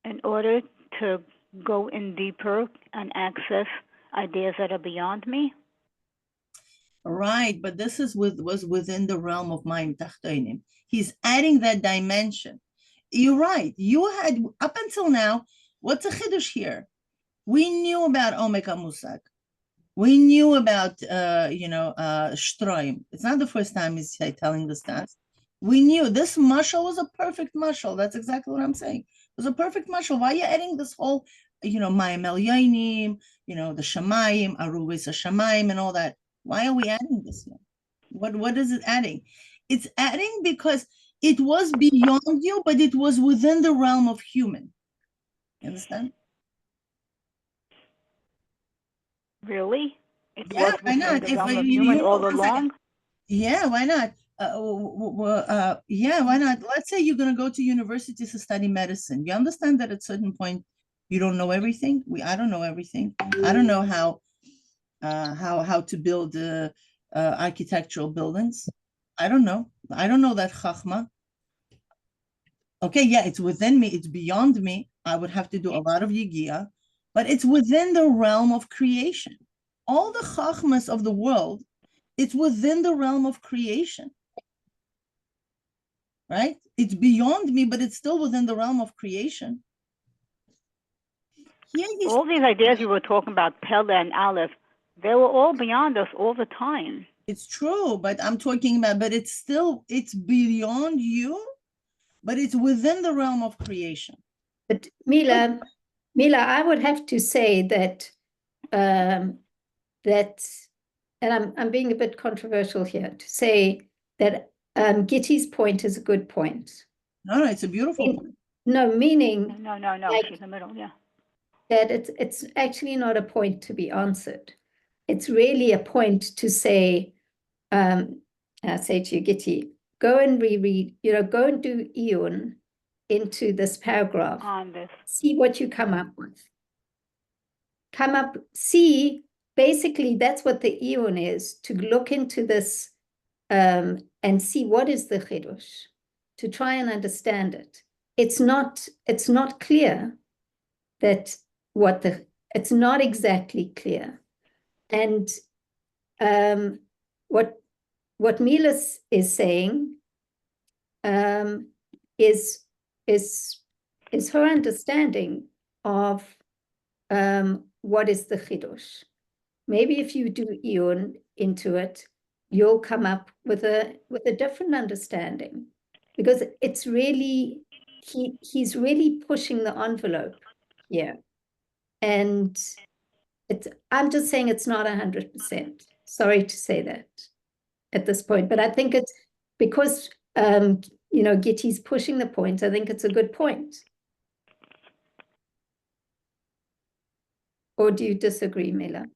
in order to go in deeper and access ideas that are beyond me? Right, but this was within the realm of Mayim Tachtonim. He's adding that dimension. You're right. You had, up until now, what's a chiddush here? We knew about Omek HaMusag. We knew about, Shtroim. It's not the first time he's telling this to us. We knew this mashal was a perfect mashal. That's exactly what I'm saying. It was a perfect mashal. Why are you adding this whole, Mayim El Yainim, the Shamayim, Aruvis Shamayim, and all that. Why are we adding this here? What is it adding? It's adding because it was beyond you, but it was within the realm of human. You understand? Really? It Yeah, was why within not? the If realm of you human know, all one second. along? Yeah, why not? Yeah, why not? Let's say you're going to go to university to study medicine. You understand that at a certain point you don't know everything. I don't know everything. I don't know how to build architectural buildings. I don't know. I don't know that chachma. Okay, yeah, it's within me. It's beyond me. I would have to do a lot of yigia, but it's within the realm of creation. All the chachmas of the world, it's within the realm of creation. Right? It's beyond me, but it's still within the realm of creation. All these ideas you were talking about, Pele and Aleph, they were all beyond us all the time. It's true, but I'm talking about, but it's beyond you, but it's within the realm of creation. But Mila, I would have to say that, and I'm being a bit controversial here to say that Gitti's point is a good point. No, it's a beautiful point. No, meaning No, like, she's in the middle, yeah. That it's actually not a point to be answered. It's really a point to say, I say to you, Gitti, go and reread, go and do Iyun into this paragraph. On this. See what you come up with. Basically that's what the Iyun is, to look into this and see what is the Chidush, to try and understand it. It's not clear that it's not exactly clear. And what Milas is saying is her understanding of what is the Chidush. Maybe if you do Iyun into it, you'll come up with a different understanding, because it's really he's really pushing the envelope here. And I'm just saying it's not 100%. Sorry to say that at this point, but I think it's because Gitti's pushing the point. I think it's a good point. Or do you disagree, Mila?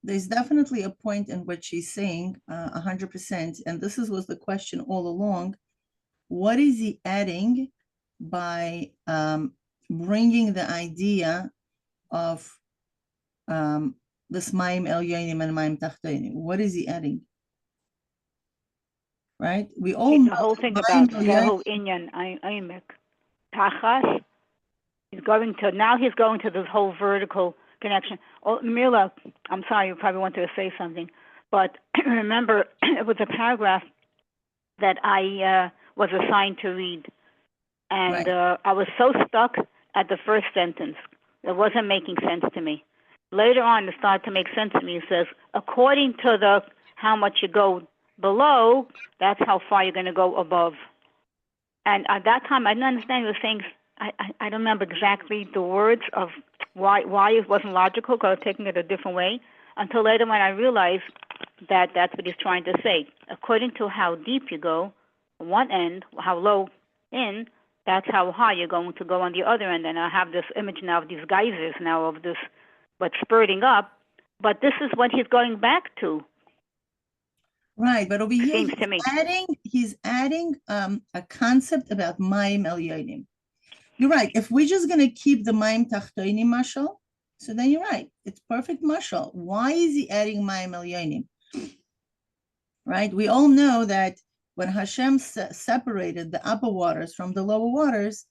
There's definitely a point in which she's saying 100%, and this was the question all along. What is he adding by bringing the idea of this Maim Elyonim and Maim Tachtonim? What is he adding? Right? We all know the whole thing about Zehu Inyan Aimek. Tachas. He's going to this whole vertical connection. Oh, Mila, I'm sorry, you probably wanted to say something, but remember, it was a paragraph that I was assigned to read, and right. I was so stuck at the first sentence. It wasn't making sense to me. Later on, it started to make sense to me. It says, according to how much you go below, that's how far you're going to go above. And at that time, I didn't understand. He was saying, I don't remember exactly the words of why it wasn't logical, because I was taking it a different way, until later when I realized that that's what he's trying to say. According to how deep you go on one end, how low in, that's how high you're going to go on the other end. And I have this image now of these geysers now of this, but spurting up. But this is what he's going back to. Right, but over here he's adding a concept about Maim Elyonim. You're right. If we're just going to keep the Maim Tachtonim mashal, so then you're right. It's perfect mashal. Why is he adding Maim Elyonim? Right? We all know that when Hashem separated the upper waters from the lower waters,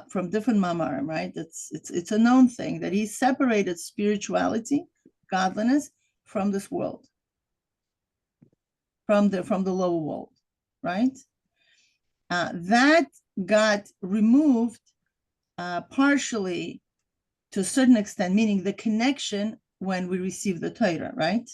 from different mamarim, right? It's a known thing that he separated spirituality, godliness, from this world, from the lower world, right? That got removed partially to a certain extent, meaning the connection when we receive the Torah, right?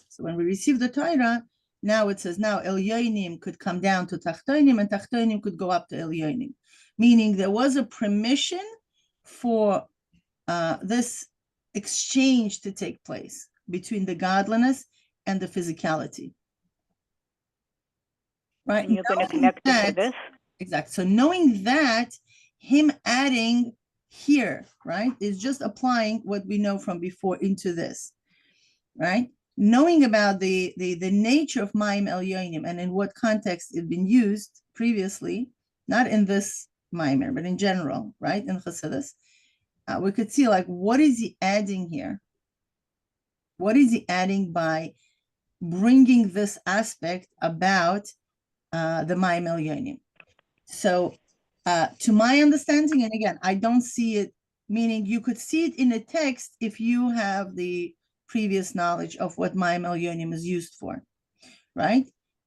So when we receive the Torah, now it says now Elyonim could come down to Tachtonim and Tachtonim could go up to Elyonim, meaning there was a permission for this exchange to take place between the godliness and the physicality. Right? And you're going to Knowing connect it to that- this? Exactly. So knowing that, him adding here, right, is just applying what we know from before into this, right? Knowing about the nature of Mayim Elyonim and in what context it's been used previously, not in this Maimer, but in general, right, in Chassidus, we could see like, what is he adding here? What is he adding by bringing this aspect about the Mayim Elyonim? So to my understanding, and again, I don't see it, meaning you could see it in a text if you have the previous knowledge of what Mayim Elyonim is used for, right?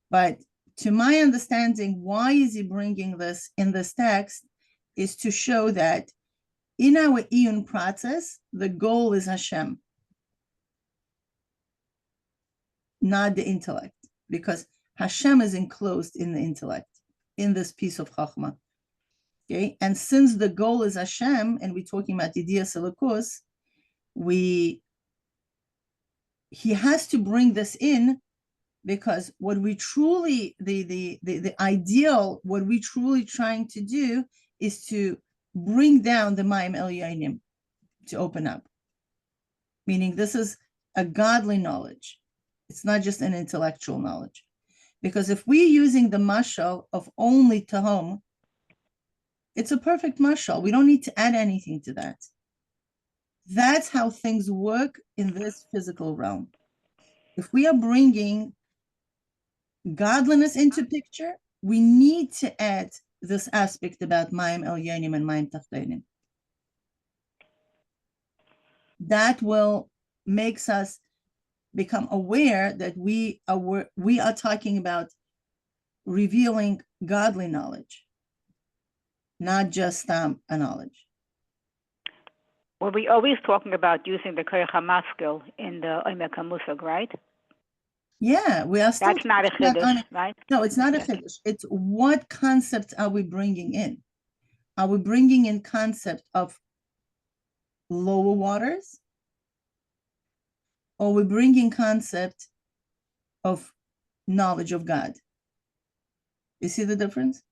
But to my understanding, why is he bringing this in this text is to show that in our Iyun process, the goal is Hashem, not the intellect, because Hashem is enclosed in the intellect, in this piece of Chachma. Okay, and since the goal is Hashem, and we're talking about Yediyas Elokus, he has to bring this in, because what we truly, the ideal, what we truly trying to do is to bring down the Mayim Elyonim to open up. Meaning this is a godly knowledge. It's not just an intellectual knowledge. Because if we're using the mashal of only Tahom, it's a perfect mashal. We don't need to add anything to that. That's how things work in this physical realm. If we are bringing godliness into picture, we need to add this aspect about Mayim Elyonim and Mayim Tachtonim. That will makes us become aware that we are talking about revealing godly knowledge, not just a knowledge. Well, we always talking about using the Koyach HaMaskil in the Omek HaMusag, right? Yeah, we are still. That's not a chiddush, right? No, it's not a chiddush. It's what concepts are we bringing in? Are we bringing in concept of lower waters? Or we're bringing concept of knowledge of God? You see the difference?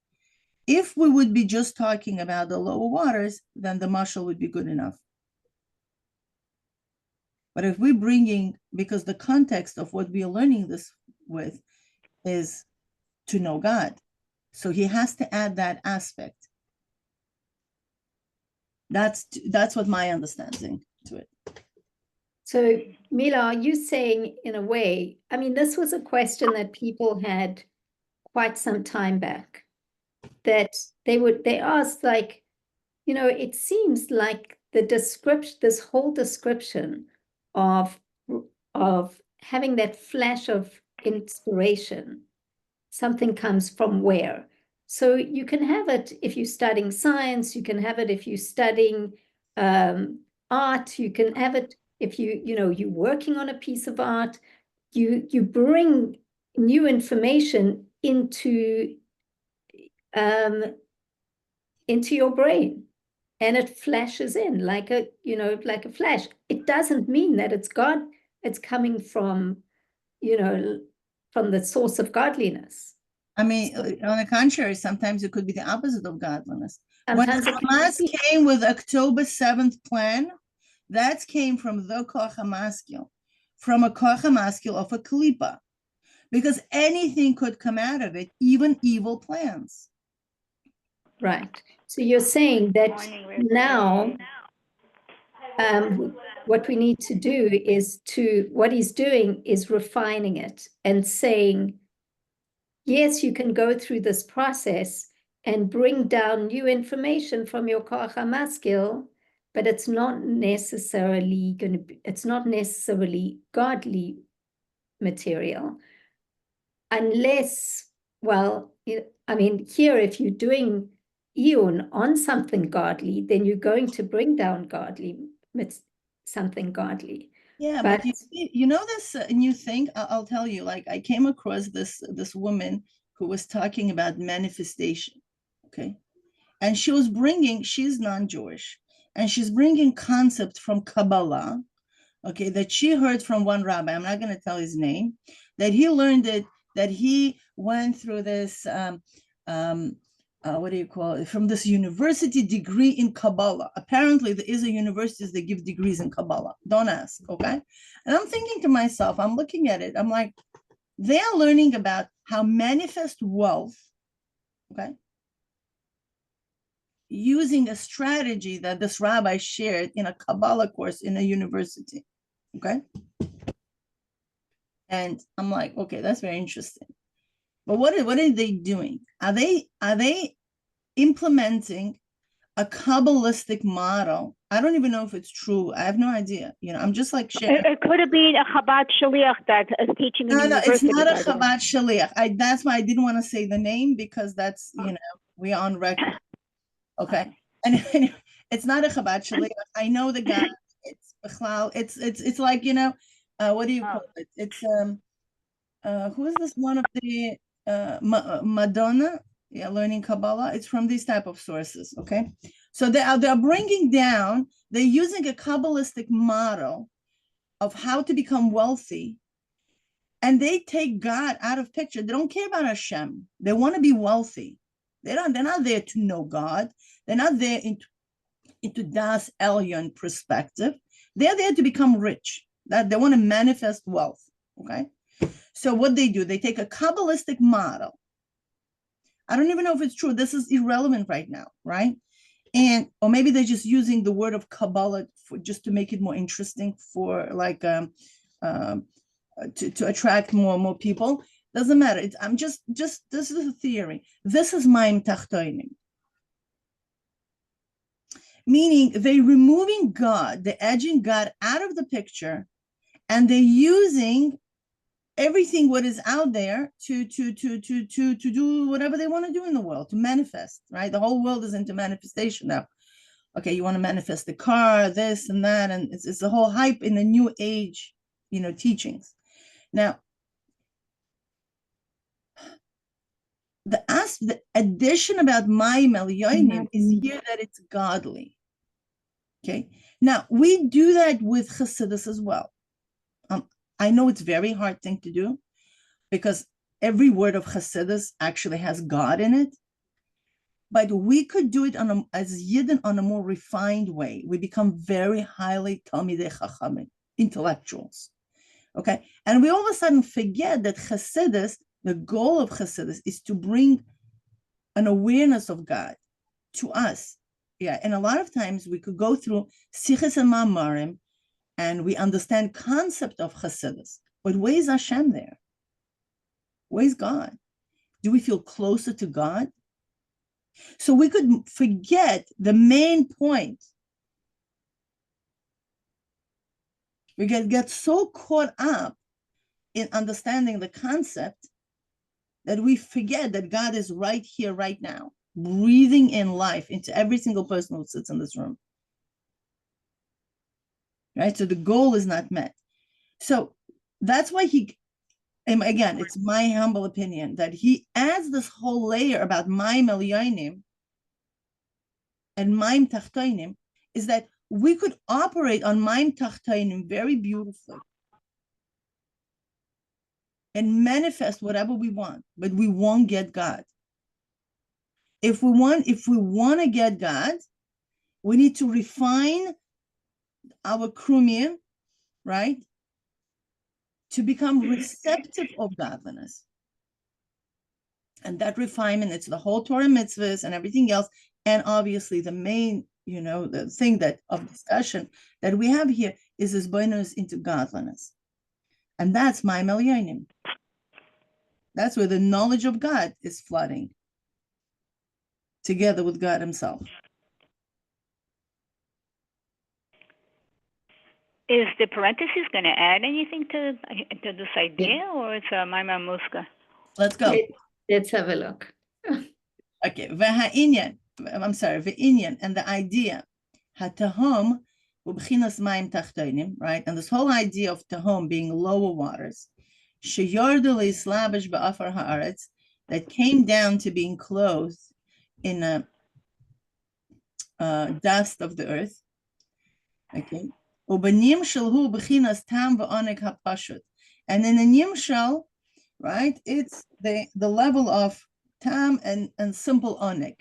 If we would be just talking about the lower waters, then the mashal would be good enough. But if we're bringing, because the context of what we are learning this with is to know God, so he has to add that aspect. That's what my understanding to it. So, Mila, are you saying in a way, I mean, this was a question that people had quite some time back, that they asked, like, it seems like the description, this whole description of having that flash of inspiration, something comes from where? So you can have it if you're studying science, you can have it if you're studying art, you can have it if you're working on a piece of art, you bring new information into your brain, and it flashes in like a flash. It doesn't mean that it's God. It's coming from from the source of godliness. I mean, on the contrary, sometimes it could be the opposite of godliness. Sometimes when Hamas came with October 7th plan, that came from the Koach HaMaskil, from a Koach HaMaskil of a Kalipa, because anything could come out of it, even evil plans. Right. So you're saying that now what we need to do is what he's doing is refining it and saying, yes, you can go through this process and bring down new information from your Koach HaMaskil, but it's not necessarily godly material, unless, well, I mean, here, if you're doing Iyun on something godly, then you're going to bring down something godly. Yeah, but you know this new thing, I'll tell you, like I came across this woman who was talking about manifestation, okay? And she's non-Jewish, and she's bringing concept from Kabbalah, okay, that she heard from one rabbi. I'm not going to tell his name, that he learned it, that he went through this, what do you call it, from this university degree in Kabbalah. Apparently, there is a university that give degrees in Kabbalah. Don't ask, okay? And I'm thinking to myself, I'm looking at it, I'm like, they are learning about how manifest wealth, okay, using a strategy that this rabbi shared in a Kabbalah course in a university, okay? And I'm like, okay, that's very interesting. But what are they doing? Are they implementing a Kabbalistic model? I don't even know if it's true. I have no idea. You know, I'm just like sharing. It could have been a Chabad Shaliach that is teaching in No, it's university. not a Chabad Shaliach. That's why I didn't want to say the name, because that's, you know, we're on record. Okay. And it's not a Chabad Shaliach. I know the guy. It's like, you know, what do you call it? It's who is this one of the Madonna? Yeah, learning Kabbalah. It's from these type of sources. Okay, so they're bringing down. They're using a Kabbalistic model of how to become wealthy, and they take God out of picture. They don't care about Hashem. They want to be wealthy. They're not there to know God. They're not there into Das Elyon perspective. They're there to become rich. That they want to manifest wealth. Okay, so what they do, they take a Kabbalistic model. I don't even know if it's true. This is irrelevant right now, right? And or maybe they're just using the word of Kabbalah for just to make it more interesting for like to attract more people. Doesn't matter. I'm just this is a theory. This is Maim Tachtonim. Meaning they're removing God, they're edging God out of the picture, and they're using everything what is out there to do whatever they want to do in the world, to manifest, right? The whole world is into manifestation now. Okay, you want to manifest the car, this and that, and it's the whole hype in the new age, you know, teachings. Now, the addition about Mayim Elyonim is here that it's godly. Okay, now we do that with Chassidus as well. I know it's a very hard thing to do because every word of Chassidus actually has God in it, but we could do it as Yidden on a more refined way. We become very highly Talmidei Chachamim, intellectuals, okay? And we all of a sudden forget that Chassidus, the goal of Chassidus is to bring an awareness of God to us. Yeah, and a lot of times we could go through Sichos and Ma'amarim, and we understand concept of Chassidus, but where's Hashem there? Where's God? Do we feel closer to God? So we could forget the main point. We get so caught up in understanding the concept that we forget that God is right here, right now, breathing in life into every single person who sits in this room. Right? So the goal is not met. So that's why again, it's my humble opinion that he adds this whole layer about Mayim Elyonim and Mayim Tachtonim, is that we could operate on Mayim Tachtonim very beautifully and manifest whatever we want, but we won't get God. If we want to get God, we need to refine our krumim, right, to become receptive of godliness. And that refinement, it's the whole Torah mitzvahs and everything else. And obviously the main, you know, the thing that of discussion that we have here is this bonus into godliness. And that's Mayim Elyonim. That's where the knowledge of God is flooding together with God himself. Is the parenthesis going to add anything to this idea, or it's a Maimar Muska? Let's go. Let's have a look. Okay, ve'inyan, and the idea, hatahom u'bchinas mayim tachtonim, right? And this whole idea of tahom being lower waters, sheyordu leislabish ba'afar haaretz, that came down to being clothed in a dust of the earth, Okay. Ubenimshal hu bechinas tam va'onek hapashut. And in the nimshal, right, it's the level of tam and simple onek.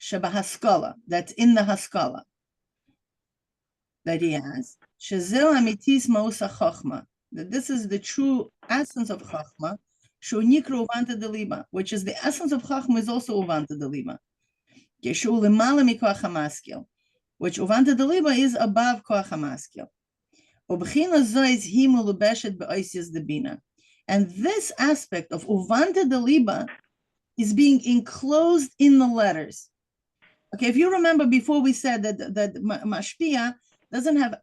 Shabahaskala, that's in the haskala that he has. Shazel amitis mausa chochma, that this is the true essence of chochma. Shu nikru uvanta deliba, which is the essence of chochma is also uvanta deliba. Yeshu lemala mikoach hamaskil, which uvanta deliba is above koach hamaskil. Ubechina zois himu lubeshet beoisias debina. And this aspect of uvanta deliba is being enclosed in the letters. Okay, if you remember before we said that Mashpia doesn't have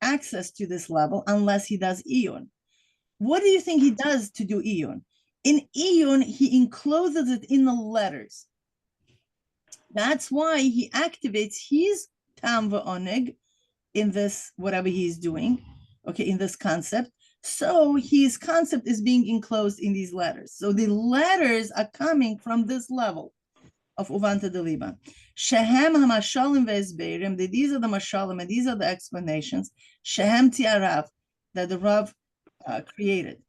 access to this level unless he does Iyun. What do you think he does to do Iyun? In Iyun, he encloses it in the letters. That's why he activates his Tam V'Oneg in this, whatever he's doing, okay, in this concept. So his concept is being enclosed in these letters. So the letters are coming from this level of Uvanta Deliba. Shehem hamashalim ve'esberim, these are the mashalim and these are the explanations. Shehem tiarav, that the Rav created.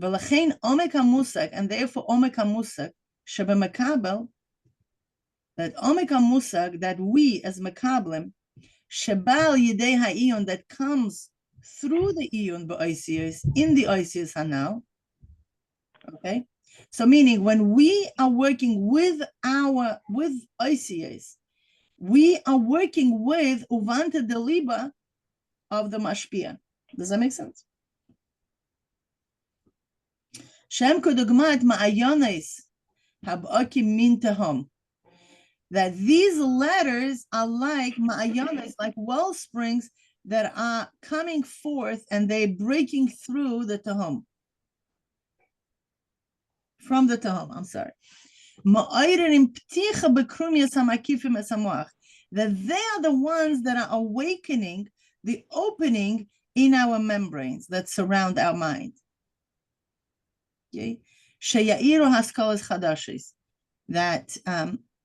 V'lachein omek hamusag, and therefore omek hamusag, shebemekabel, that omek hamusag, that we as mekablim, shebal yidei ha'iyun, that comes through the iyun ba'oisius, in the oisius hanal, okay? So meaning when we are working with ICAs, we are working with Uvanta Deliba of the Mashpia. Does that make sense? Shem kodugmat ma'ayones hab'akim min tehom. That these letters are like ma'ayones, like well springs that are coming forth and they're breaking through the tehom. From the Tehom, I'm sorry. That they are the ones that are awakening the opening in our membranes that surround our mind. Okay? That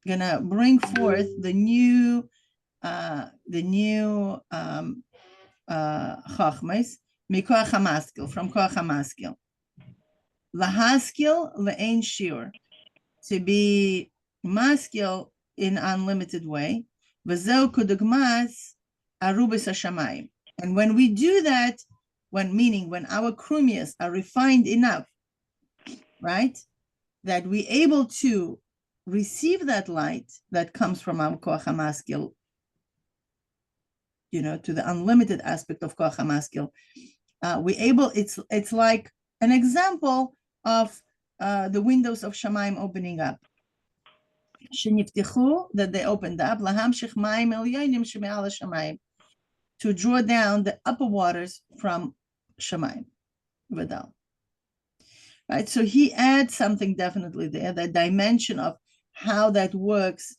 gonna bring forth the new chachmas mikoach hamaskil, from koach hamaskil. Lahaskil le'ein shiur, to be maskil in unlimited way. V'zeu kudugmas arubis hashamayim. And when we do that, when our krumias are refined enough, right, that we're able to receive that light that comes from our koach hamaskil, to the unlimited aspect of koach hamaskil, we're able. It's like an example of the windows of Shamayim opening up. That they opened up, to draw down the upper waters from Shamayim. Right, so he adds something definitely there, that dimension of how that works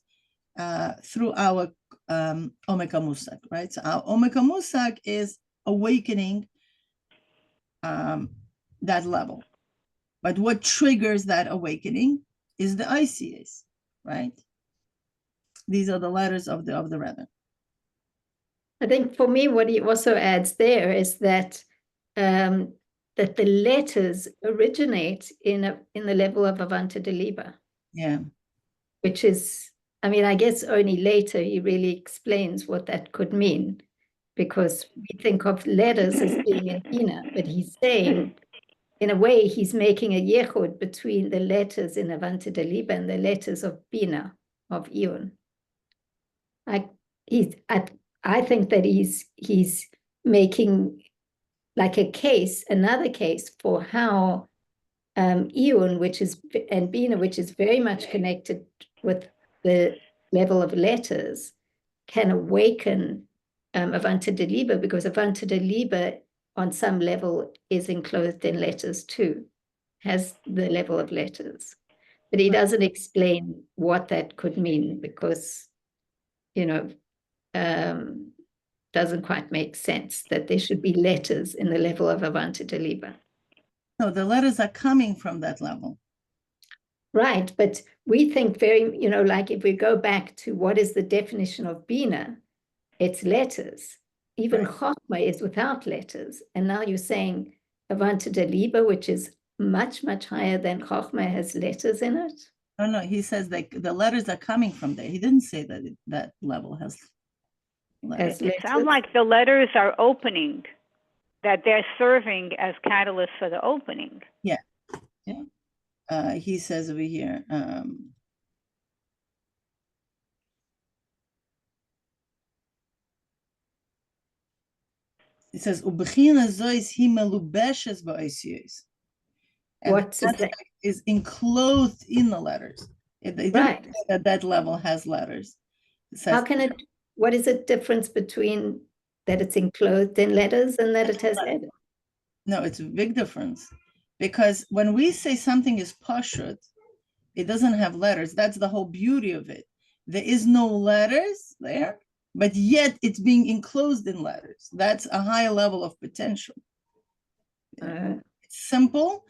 through our Omek HaMusag, right? So our Omek HaMusag is awakening that level. But what triggers that awakening is the ICAs, right? These are the letters of the Rebbe. I think for me, what he also adds there is that that the letters originate in the level of Avanta Deliba. Yeah. Which is, I mean, I guess only later he really explains what that could mean, because we think of letters as being in Bina, but he's saying, in a way, he's making a yechud between the letters in Avanta Deliba and the letters of Bina, of Iyun. I think that he's making like another case for how Iyun, and Bina, which is very much connected with the level of letters, can awaken Avanta Deliba, because Avanta Deliba on some level is enclosed in letters too, has the level of letters. But he doesn't explain what that could mean, because, doesn't quite make sense that there should be letters in the level of Avanta Deliba. No, the letters are coming from that level. Right, but we think very, like if we go back to what is the definition of Bina, it's letters. Even Right. Chochmah is without letters. And now you're saying Avanta de Liba, which is much, much higher than Chochmah, has letters in it. Oh, no, he says that the letters are coming from there. He didn't say that that level has letters. Has It sounds letters. like the letters are opening, that they're serving as catalysts for the opening. He says over here, it says, "Ubechina zois hi melubeshes ba'osyos." And What's that that? is enclosed in the letters. They didn't Right. say that that level has letters. It How says, can it, what is the difference between that it's enclosed in letters and that it has letters? no, it's a big difference. Because when we say something is pashut, it doesn't have letters. That's the whole beauty of it. There is no letters there, but yet it's being enclosed in letters. That's a high level of potential. It's simple.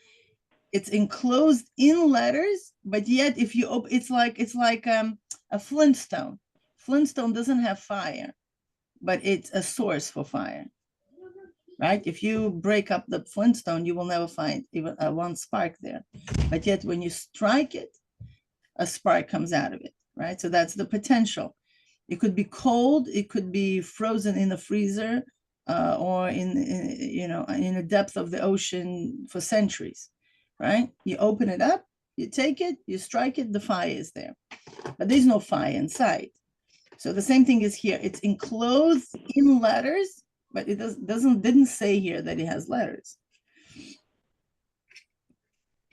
It's enclosed in letters, but yet if you open, it's like a Flintstone. Flintstone doesn't have fire, but it's a source for fire, right? If you break up the Flintstone, you will never find even one spark there. But yet when you strike it, a spark comes out of it, right? So that's the potential. It could be cold, it could be frozen in the freezer, or in the depth of the ocean for centuries, right? You open it up, you take it, you strike it, the fire is there, but there's no fire inside. So the same thing is here. It's enclosed in letters, but it didn't say here that it has letters.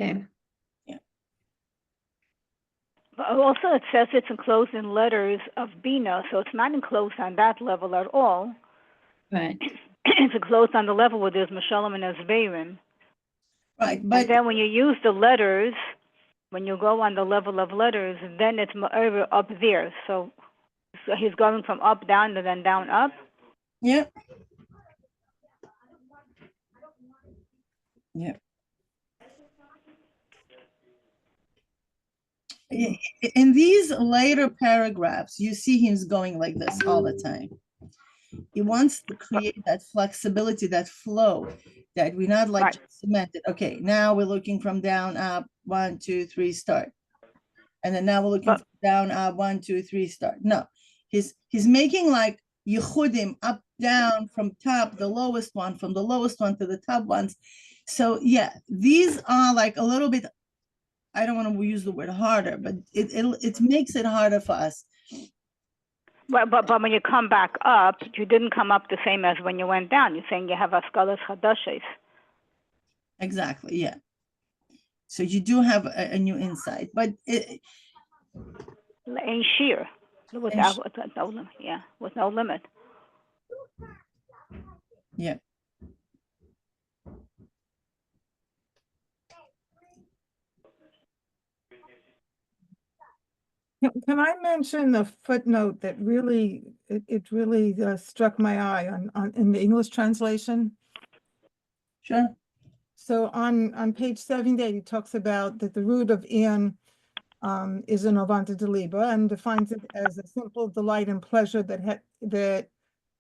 Okay. But also, it says it's enclosed in letters of Bina, so it's not enclosed on that level at all. Right. It's enclosed on the level where there's Meshalem and Esbeirim. Right, but And then when you use the letters, when you go on the level of letters, then it's over up there. So he's going from up down and then down up. yeah. Yeah. In these later paragraphs, you see him going like this all the time. He wants to create that flexibility, that flow, that we're not like Right. just cemented. Okay, now we're looking from down, up, 1, 2, 3, start. And then now we're looking from down, up, 1, 2, 3, start. No, he's making like yichudim, up, down, from top, the lowest one, from the lowest one to the top ones. So yeah, these are like a little bit, I don't want to use the word harder, but it makes it harder for us. But when you come back up, you didn't come up the same as when you went down. You're saying you have Askalas Hadashes. Exactly, yeah. So you do have a new insight, but Ain't sheer. With no limit. Yeah, with no limit. Yeah. Can I mention the footnote that really, it really struck my eye on in the English translation? Sure. So on page 78, it talks about that the root of in is an Avanta de Liba and defines it as a simple delight and pleasure that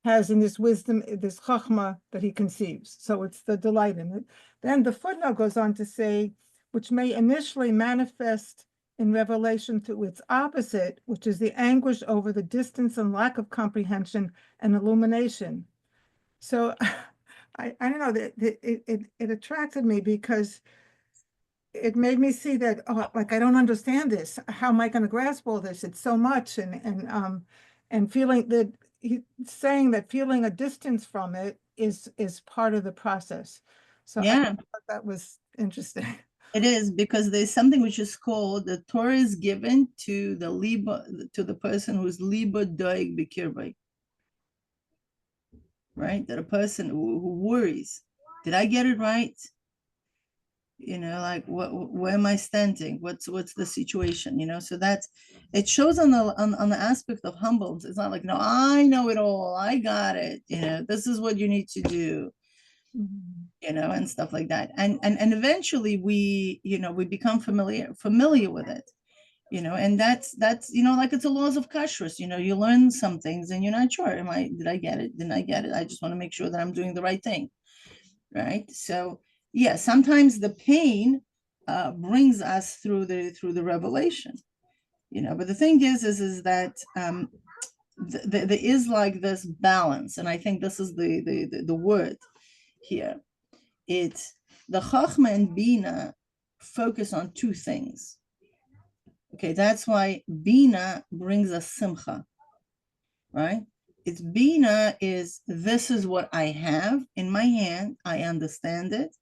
has in this wisdom, this chachma that he conceives. So it's the delight in it. Then the footnote goes on to say, which may initially manifest in revelation to its opposite, which is the anguish over the distance and lack of comprehension and illumination. So I don't know, that it attracted me because it made me see that, oh, like, I don't understand this. How am I going to grasp all this? It's so much. And feeling that he's saying that feeling a distance from it is part of the process. So yeah, I thought that was interesting. It is, because there's something which is called, the Torah is given to the liba, to the person who's liba doig b'kirbay, right? That a person who worries, did I get it right? You know, like where am I standing? What's the situation? You know, so that's, it shows on the aspect of humbleness. It's not like, no, I know it all, I got it. You know, this is what you need to do. You know, and stuff like that. And eventually we become familiar with it. and that's, like it's a laws of kashrus, you learn some things and you're not sure, did I get it? Didn't I get it? I just want to make sure that I'm doing the right thing, right? So yeah, sometimes the pain brings us through the revelation, but the thing is that there is like this balance, and I think this is the word here. It's the Chachma and Bina focus on two things. Okay, that's why Bina brings us simcha, right? It's Bina is, this is what I have in my hand, I understand it,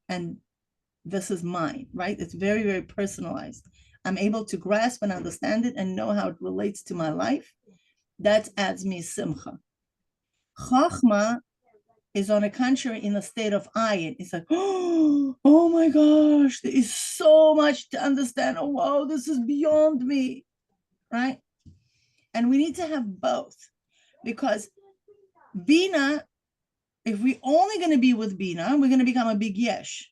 and this is mine, right? It's very, very personalized. I'm able to grasp and understand it and know how it relates to my life. That adds me simcha. Chachma is on a contrary in a state of ayin. It's like, oh my gosh, there is so much to understand. Oh, wow, this is beyond me, right? And we need to have both, because Bina, if we're only going to be with Bina, we're going to become a big yesh,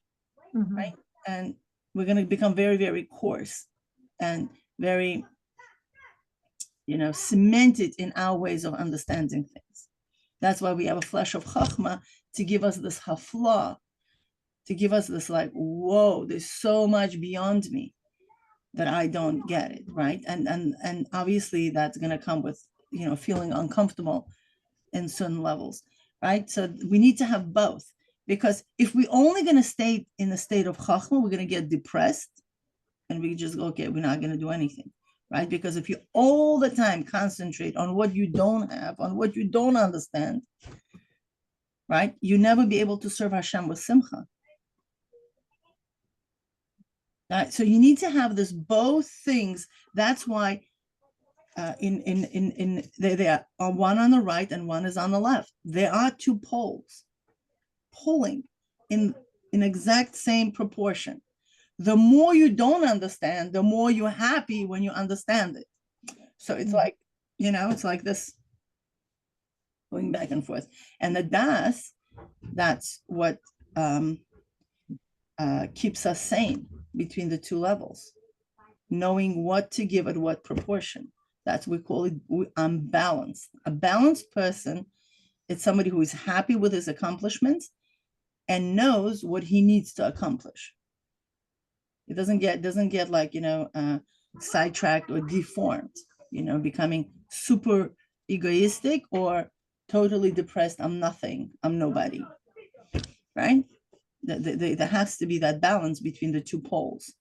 right? And we're going to become very, very coarse and very, cemented in our ways of understanding things. That's why we have a flesh of Chachma to give us this hafla, to give us this like, whoa, there's so much beyond me that I don't get it, right? And obviously that's going to come with, feeling uncomfortable in certain levels, right? So we need to have both, because if we're only going to stay in the state of Chachma, we're going to get depressed and we just go, okay, we're not going to do anything, right? Because if you all the time concentrate on what you don't have, on what you don't understand, right, you never be able to serve Hashem with simcha. Right? So you need to have this both things. That's why they are one on the right and one is on the left. There are two poles pulling in exact same proportion. The more you don't understand, the more you're happy when you understand it. So it's like, it's like this going back and forth. And the das, that's what keeps us sane between the two levels, knowing what to give at what proportion. That's what we call it unbalanced. A balanced person, it's somebody who is happy with his accomplishments and knows what he needs to accomplish. It doesn't get like, sidetracked or deformed, becoming super egoistic or totally depressed. I'm nothing, I'm nobody, right? There has to be that balance between the two poles.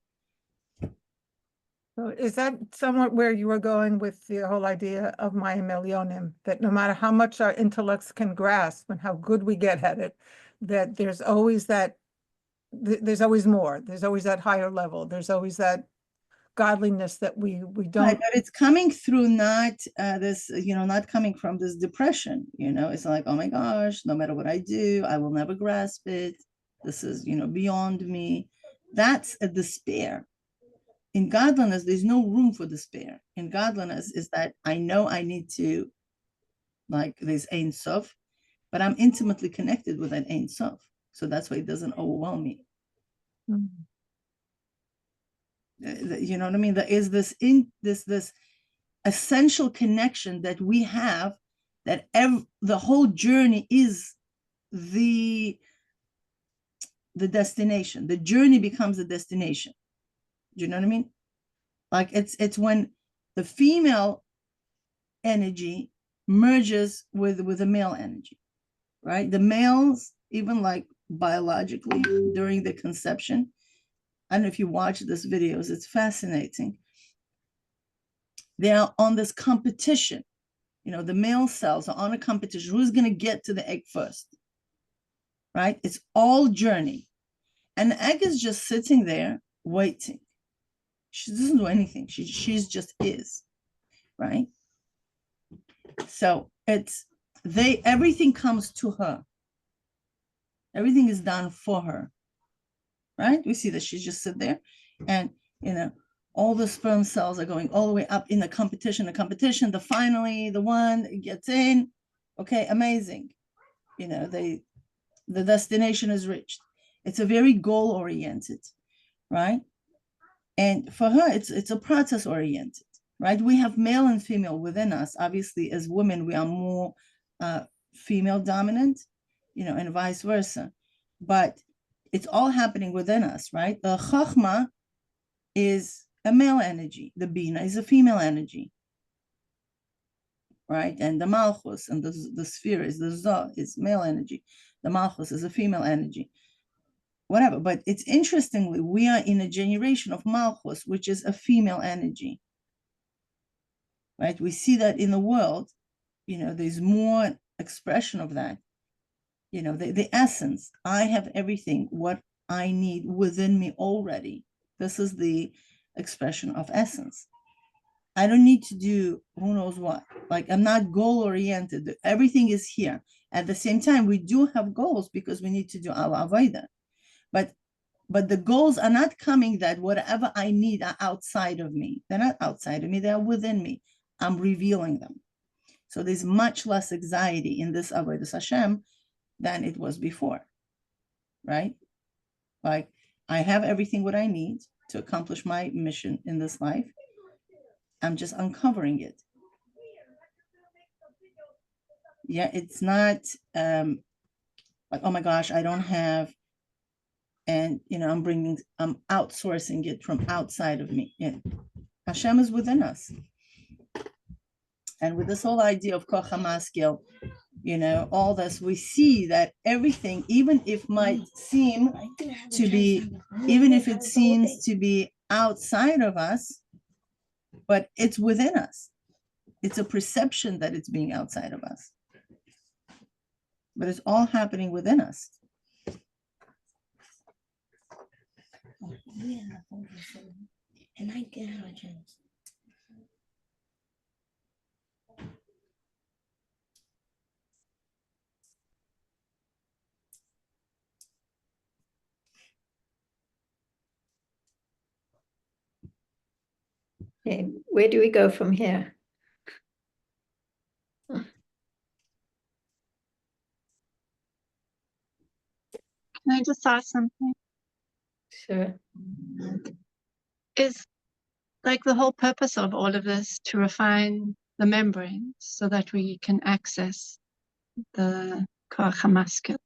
So is that somewhat where you were going with the whole idea of Mayim Elyonim, that no matter how much our intellects can grasp and how good we get at it, that there's always there's always more, there's always that higher level, there's always that godliness that we don't. Right, but it's coming through not not coming from this depression. It's like, oh my gosh, no matter what I do, I will never grasp it. This is, beyond me. That's a despair. In godliness, there's no room for despair. In godliness is that I know I need to, like, there's Ein Sof, but I'm intimately connected with that Ein Sof. So that's why it doesn't overwhelm me. You know what I mean? There is this essential connection that we have, that the whole journey is the destination. The journey becomes the destination. Do you know what I mean? Like it's when the female energy merges with the male energy, right? The males, even like biologically during the conception, I don't know if you watch this videos, it's fascinating. They are on this competition. The male cells are on a competition. Who's going to get to the egg first? Right? It's all journey. And the egg is just sitting there waiting. She doesn't do anything. She's just is, right? So everything comes to her. Everything is done for her, right? We see that she's just sit there, and all the sperm cells are going all the way up in the competition. Finally the one gets in. Okay, amazing. The destination is reached. It's a very goal oriented, right? And for her, it's a process oriented, right? We have male and female within us. Obviously, as women, we are more female dominant, and vice versa. But it's all happening within us, right? The chachma is a male energy. The bina is a female energy, right? And the malchus and the sphere is the zah is male energy. The malchus is a female energy. Whatever, but it's interestingly, we are in a generation of malchus, which is a female energy, right? We see that in the world, there's more expression of that. The essence, I have everything, what I need within me already. This is the expression of essence. I don't need to do who knows what. Like, I'm not goal oriented. Everything is here. At the same time, we do have goals because we need to do our avodah. But the goals are not coming that whatever I need are outside of me. They're not outside of me. They're within me. I'm revealing them. So there's much less anxiety in this avodas Hashem than it was before, right? Like, I have everything what I need to accomplish my mission in this life. I'm just uncovering it. Yeah, it's not like, oh my gosh, I don't have, and I'm outsourcing it from outside of me. Yeah. Hashem is within us. And with this whole idea of koach hamaskil, all this, we see that everything, even if it seems to be outside of us, but it's within us. It's a perception that it's being outside of us. But it's all happening within us. Okay, where do we go from here? Can I just ask something? Sure. Is like the whole purpose of all of this to refine the membranes so that we can access the koach hamaskil?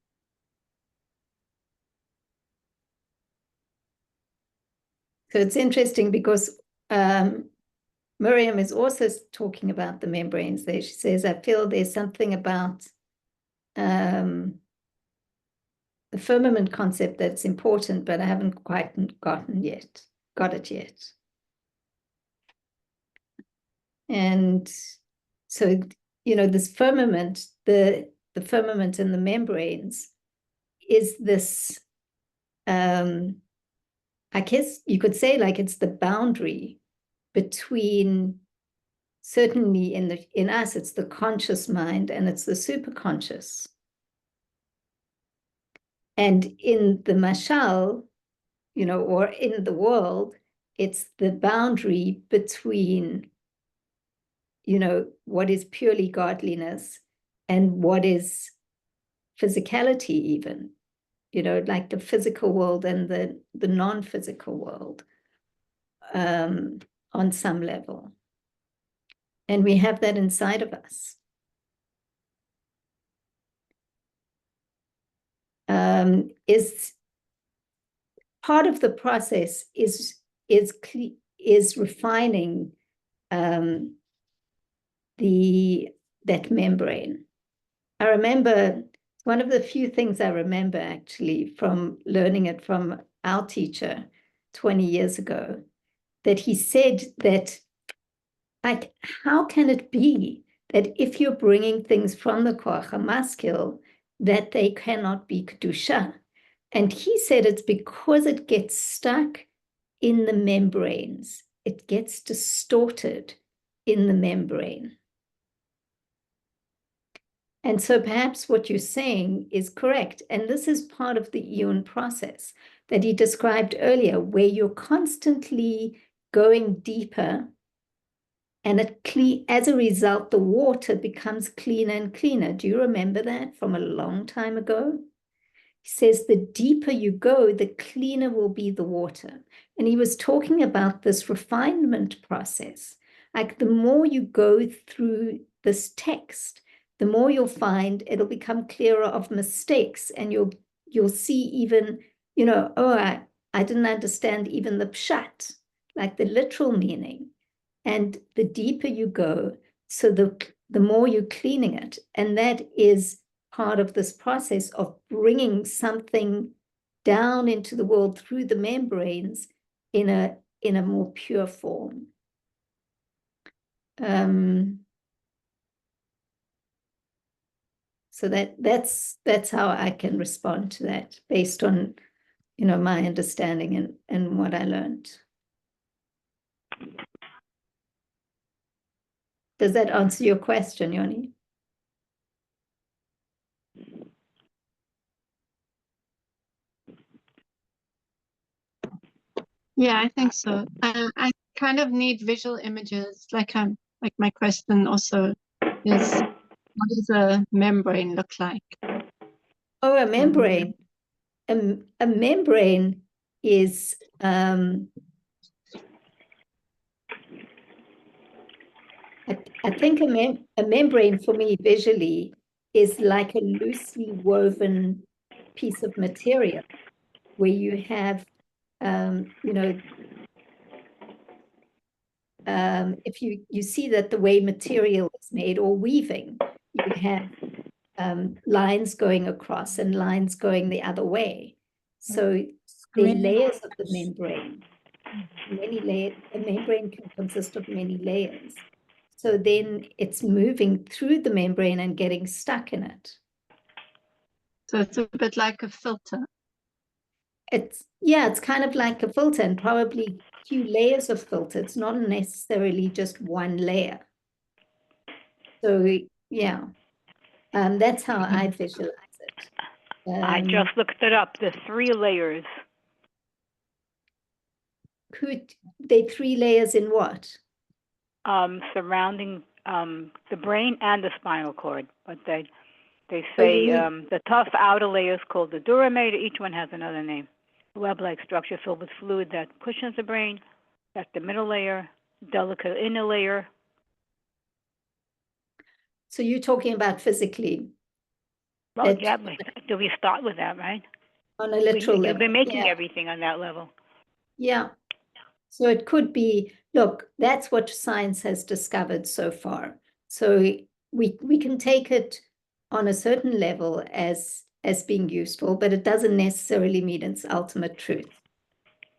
So it's interesting because Miriam is also talking about the membranes there. She says, I feel there's something about the firmament concept that's important, but I haven't quite got it yet. And so, this firmament, the firmament and the membranes is this, I guess you could say, like, it's the boundary between, certainly in us, it's the conscious mind and it's the superconscious. And in the mashal, or in the world, it's the boundary between, what is purely godliness and what is physicality even, like the physical world and the non-physical world on some level. And we have that inside of us. Is part of the process is refining that membrane. I remember one of the few things I remember actually from learning it from our teacher 20 years ago, that he said that, like, how can it be that if you're bringing things from the koach hamaskil, that they cannot be kedusha? And he said it's because it gets stuck in the membranes. It gets distorted in the membrane. And so perhaps what you're saying is correct. And this is part of the iyun process that he described earlier, where you're constantly going deeper, and as a result, the water becomes cleaner and cleaner. Do you remember that from a long time ago? He says the deeper you go, the cleaner will be the water. And he was talking about this refinement process. Like the more you go through this text, the more you'll find it'll become clearer of mistakes, and you'll see even, oh, I didn't understand even the pshat, like the literal meaning. And the deeper you go, so the more you're cleaning it. And that is part of this process of bringing something down into the world through the membranes in a more pure form. So that's how I can respond to that based on, my understanding and what I learned. Does that answer your question, Yoni? Yeah, I think so. I kind of need visual images. Like my question also is, what does a membrane look like? Oh, a membrane. A membrane is I think a membrane for me visually is like a loosely woven piece of material where you have, if you see that the way material is made or weaving, you have lines going across and lines going the other way. So the layers of the membrane, many layers, a membrane can consist of many layers. So then it's moving through the membrane and getting stuck in it. So it's a bit like a filter. It's kind of like a filter, and probably few layers of filter. It's not necessarily just one layer. So yeah, that's how I visualize it. I just looked it up. The 3 layers. They 3 layers in what? Surrounding the brain and the spinal cord, but they say the tough outer layer is called the dura mater. Each one has another name. Web-like structure filled with fluid that cushions the brain. That's the middle layer. Delicate inner layer. So you're talking about physically? Well, yeah, but do we start with that, right? On a literal level. You've been making everything on that level. Yeah. So it could be, look, that's what science has discovered so far. So we can take it on a certain level as being useful, but it doesn't necessarily mean it's ultimate truth.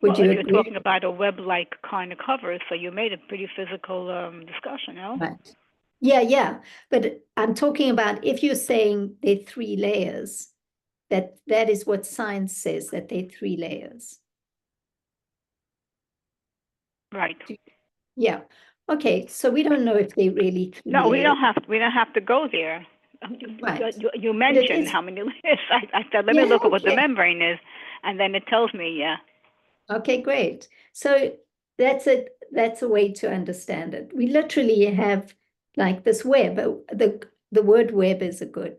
Would you agree? You're talking about a web-like kind of cover, so you made a pretty physical discussion, no? Right. Yeah. But I'm talking about if you're saying they're 3 layers, that is what science says, that they're 3 layers. Right. Yeah. Okay. So we don't know if they really. No, we don't have to go there. Right. You mentioned how many layers. I said, let me look at what the membrane is, and then it tells me, yeah. Okay, great. So that's a way to understand it. We literally have like this web. The word web is a good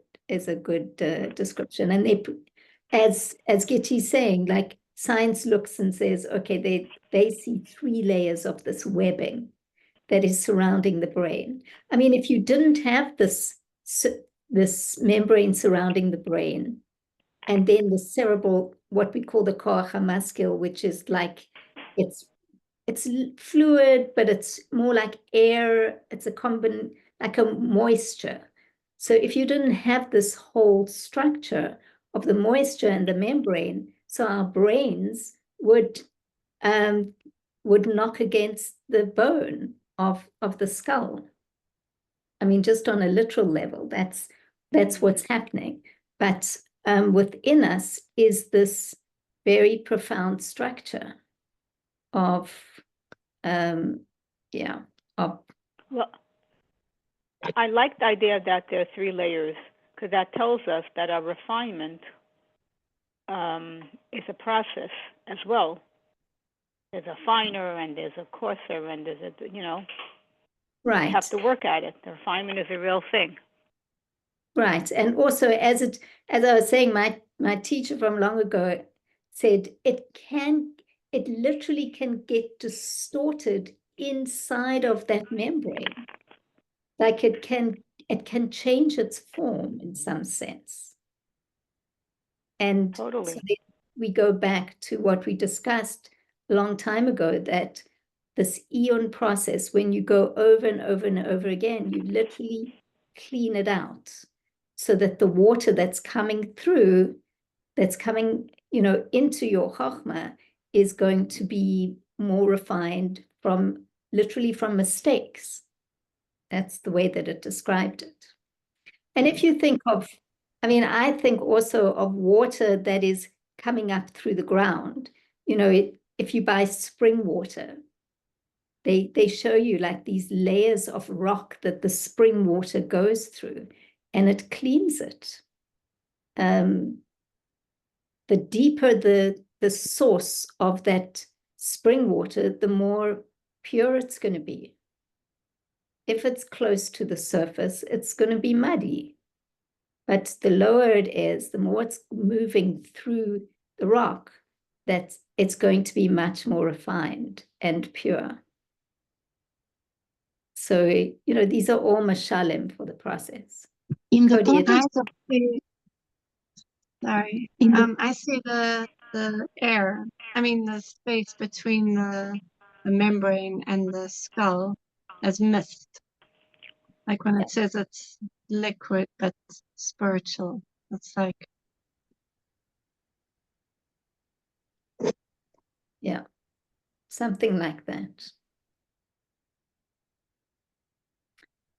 description. And as Gitti's saying, like science looks and says, okay, they see 3 layers of this webbing that is surrounding the brain. I mean, if you didn't have this membrane surrounding the brain, and then the cerebral, what we call the koach hamaskil, which is like, it's fluid, but it's more like air. It's like a moisture. So if you didn't have this whole structure of the moisture and the membrane, so our brains would knock against the bone of the skull. I mean, just on a literal level, that's what's happening. But within us is this very profound structure of Well, I like the idea that there are 3 layers, because that tells us that our refinement is a process as well. There's a finer and there's a coarser and there's a, right. You have to work at it. The refinement is a real thing. Right. And also as I was saying, my teacher from long ago said it literally can get distorted inside of that membrane. Like it can change its form in some sense. And Totally. so then we go back to what we discussed a long time ago, that this eon process, when you go over and over and over again, you literally clean it out so that the water that's coming through, that's coming, into your chokhmah, is going to be more refined literally from mistakes. That's the way that it described it. And if you think I think also of water that is coming up through the ground. If you buy spring water, they show you like these layers of rock that the spring water goes through, and it cleans it. The deeper the source of that spring water, the more pure it's going to be. If it's close to the surface, it's going to be muddy. But the lower it is, the more it's moving through the rock, that it's going to be much more refined and pure. So, these are all mashalim for the process. In the Cody, context of the, sorry, I see the air, the space between the membrane and the skull as mist. Like when it says it's liquid but spiritual, it's like, yeah, something like that.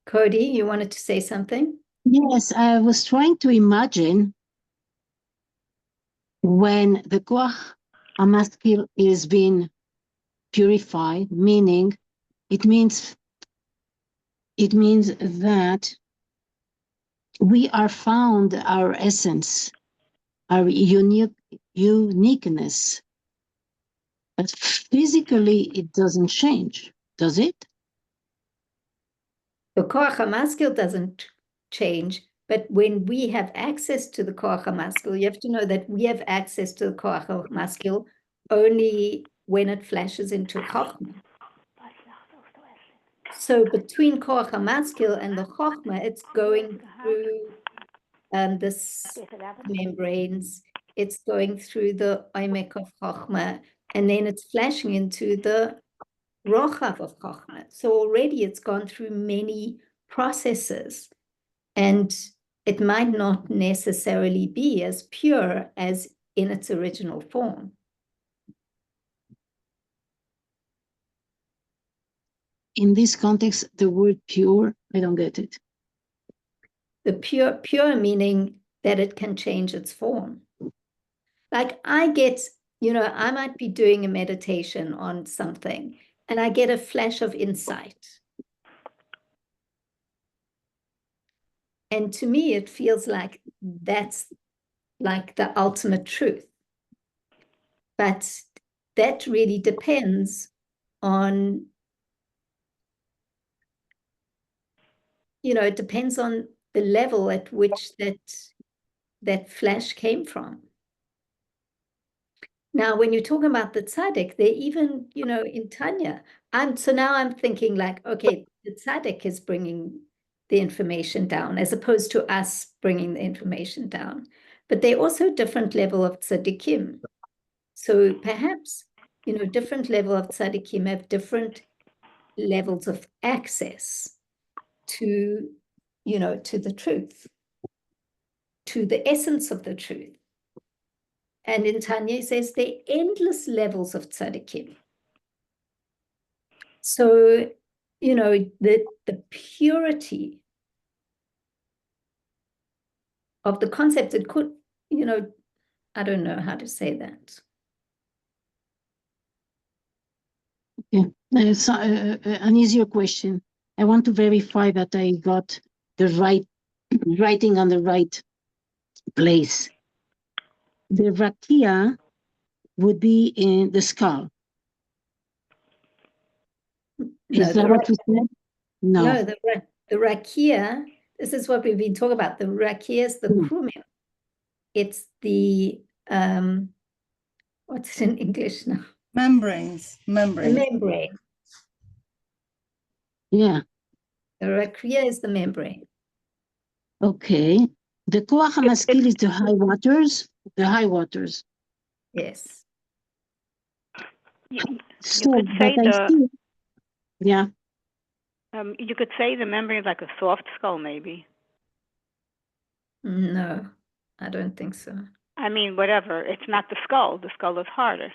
Cody, you wanted to say something? Yes, I was trying to imagine when the koach hamaskil is being purified, meaning it means that we are found our essence, our uniqueness. But physically, it doesn't change, does it? The koach hamaskil doesn't change, but when we have access to the koach hamaskil, you have to know that we have access to the koach hamaskil only when it flashes into chokhmah. So between koach hamaskil and the chokhmah, it's going through this membranes, it's going through the oimek of chokhmah, and then it's flashing into the rochav of chokhmah. So already it's gone through many processes, and it might not necessarily be as pure as in its original form. In this context, the word pure, I don't get it. The pure meaning that it can change its form. Like I might be doing a meditation on something and I get a flash of insight. And to me, it feels like that's like the ultimate truth. But that really depends on, it depends on the level at which that flash came from. Now, when you're talking about the tzaddik, they even, in Tanya, so now I'm thinking like, okay, the tzaddik is bringing the information down as opposed to us bringing the information down. But they're also different level of tzaddikim. So perhaps, different level of tzaddikim have different levels of access to, to the truth, to the essence of the truth. And in Tanya, it says there are endless levels of tzaddikim. So, the purity of the concept, it could, I don't know how to say that. Okay, an easier question. I want to verify that I got the right writing on the right place. The rakia would be in the skull. Is that what you said? No, the rakia, this is what we've been talking about. The rakia is the krumim. it's the, what's it in English now? Membranes. The membrane. Yeah, The Rakriya is the membrane. okay. The Koach HaMaskil is the high waters, Yes. You So, could say but I see, yeah, you could say the membrane is like a soft skull, maybe. No, I don't think so. I mean, whatever. It's not the skull. The skull is harder.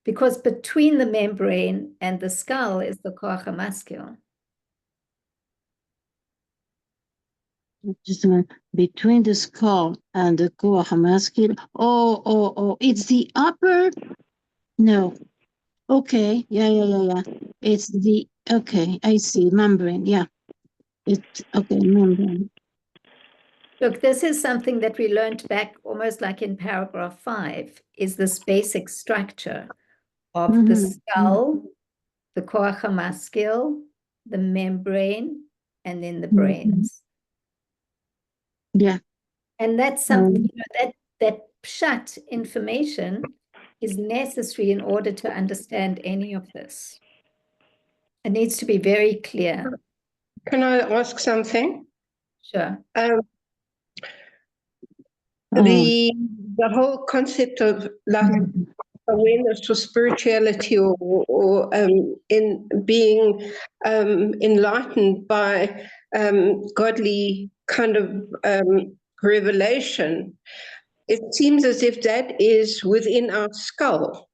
Because between the membrane and the skull is the Koach HaMaskil. just a minute. Between the skull and the Koach HaMaskil. Oh, it's the upper, no. Okay, yeah. It's the, okay, I see, membrane, yeah. It's, okay, membrane. Look, this is something that we learned back almost like in paragraph 5, is this basic structure of the skull, the Koach HaMaskil, the membrane, and then the brains. Yeah. And that's something, that pshat information is necessary in order to understand any of this. It needs to be very clear. Can I ask something? Sure. The whole concept of like awareness or spirituality or in being enlightened by godly kind of revelation, it seems as if that is within our skull.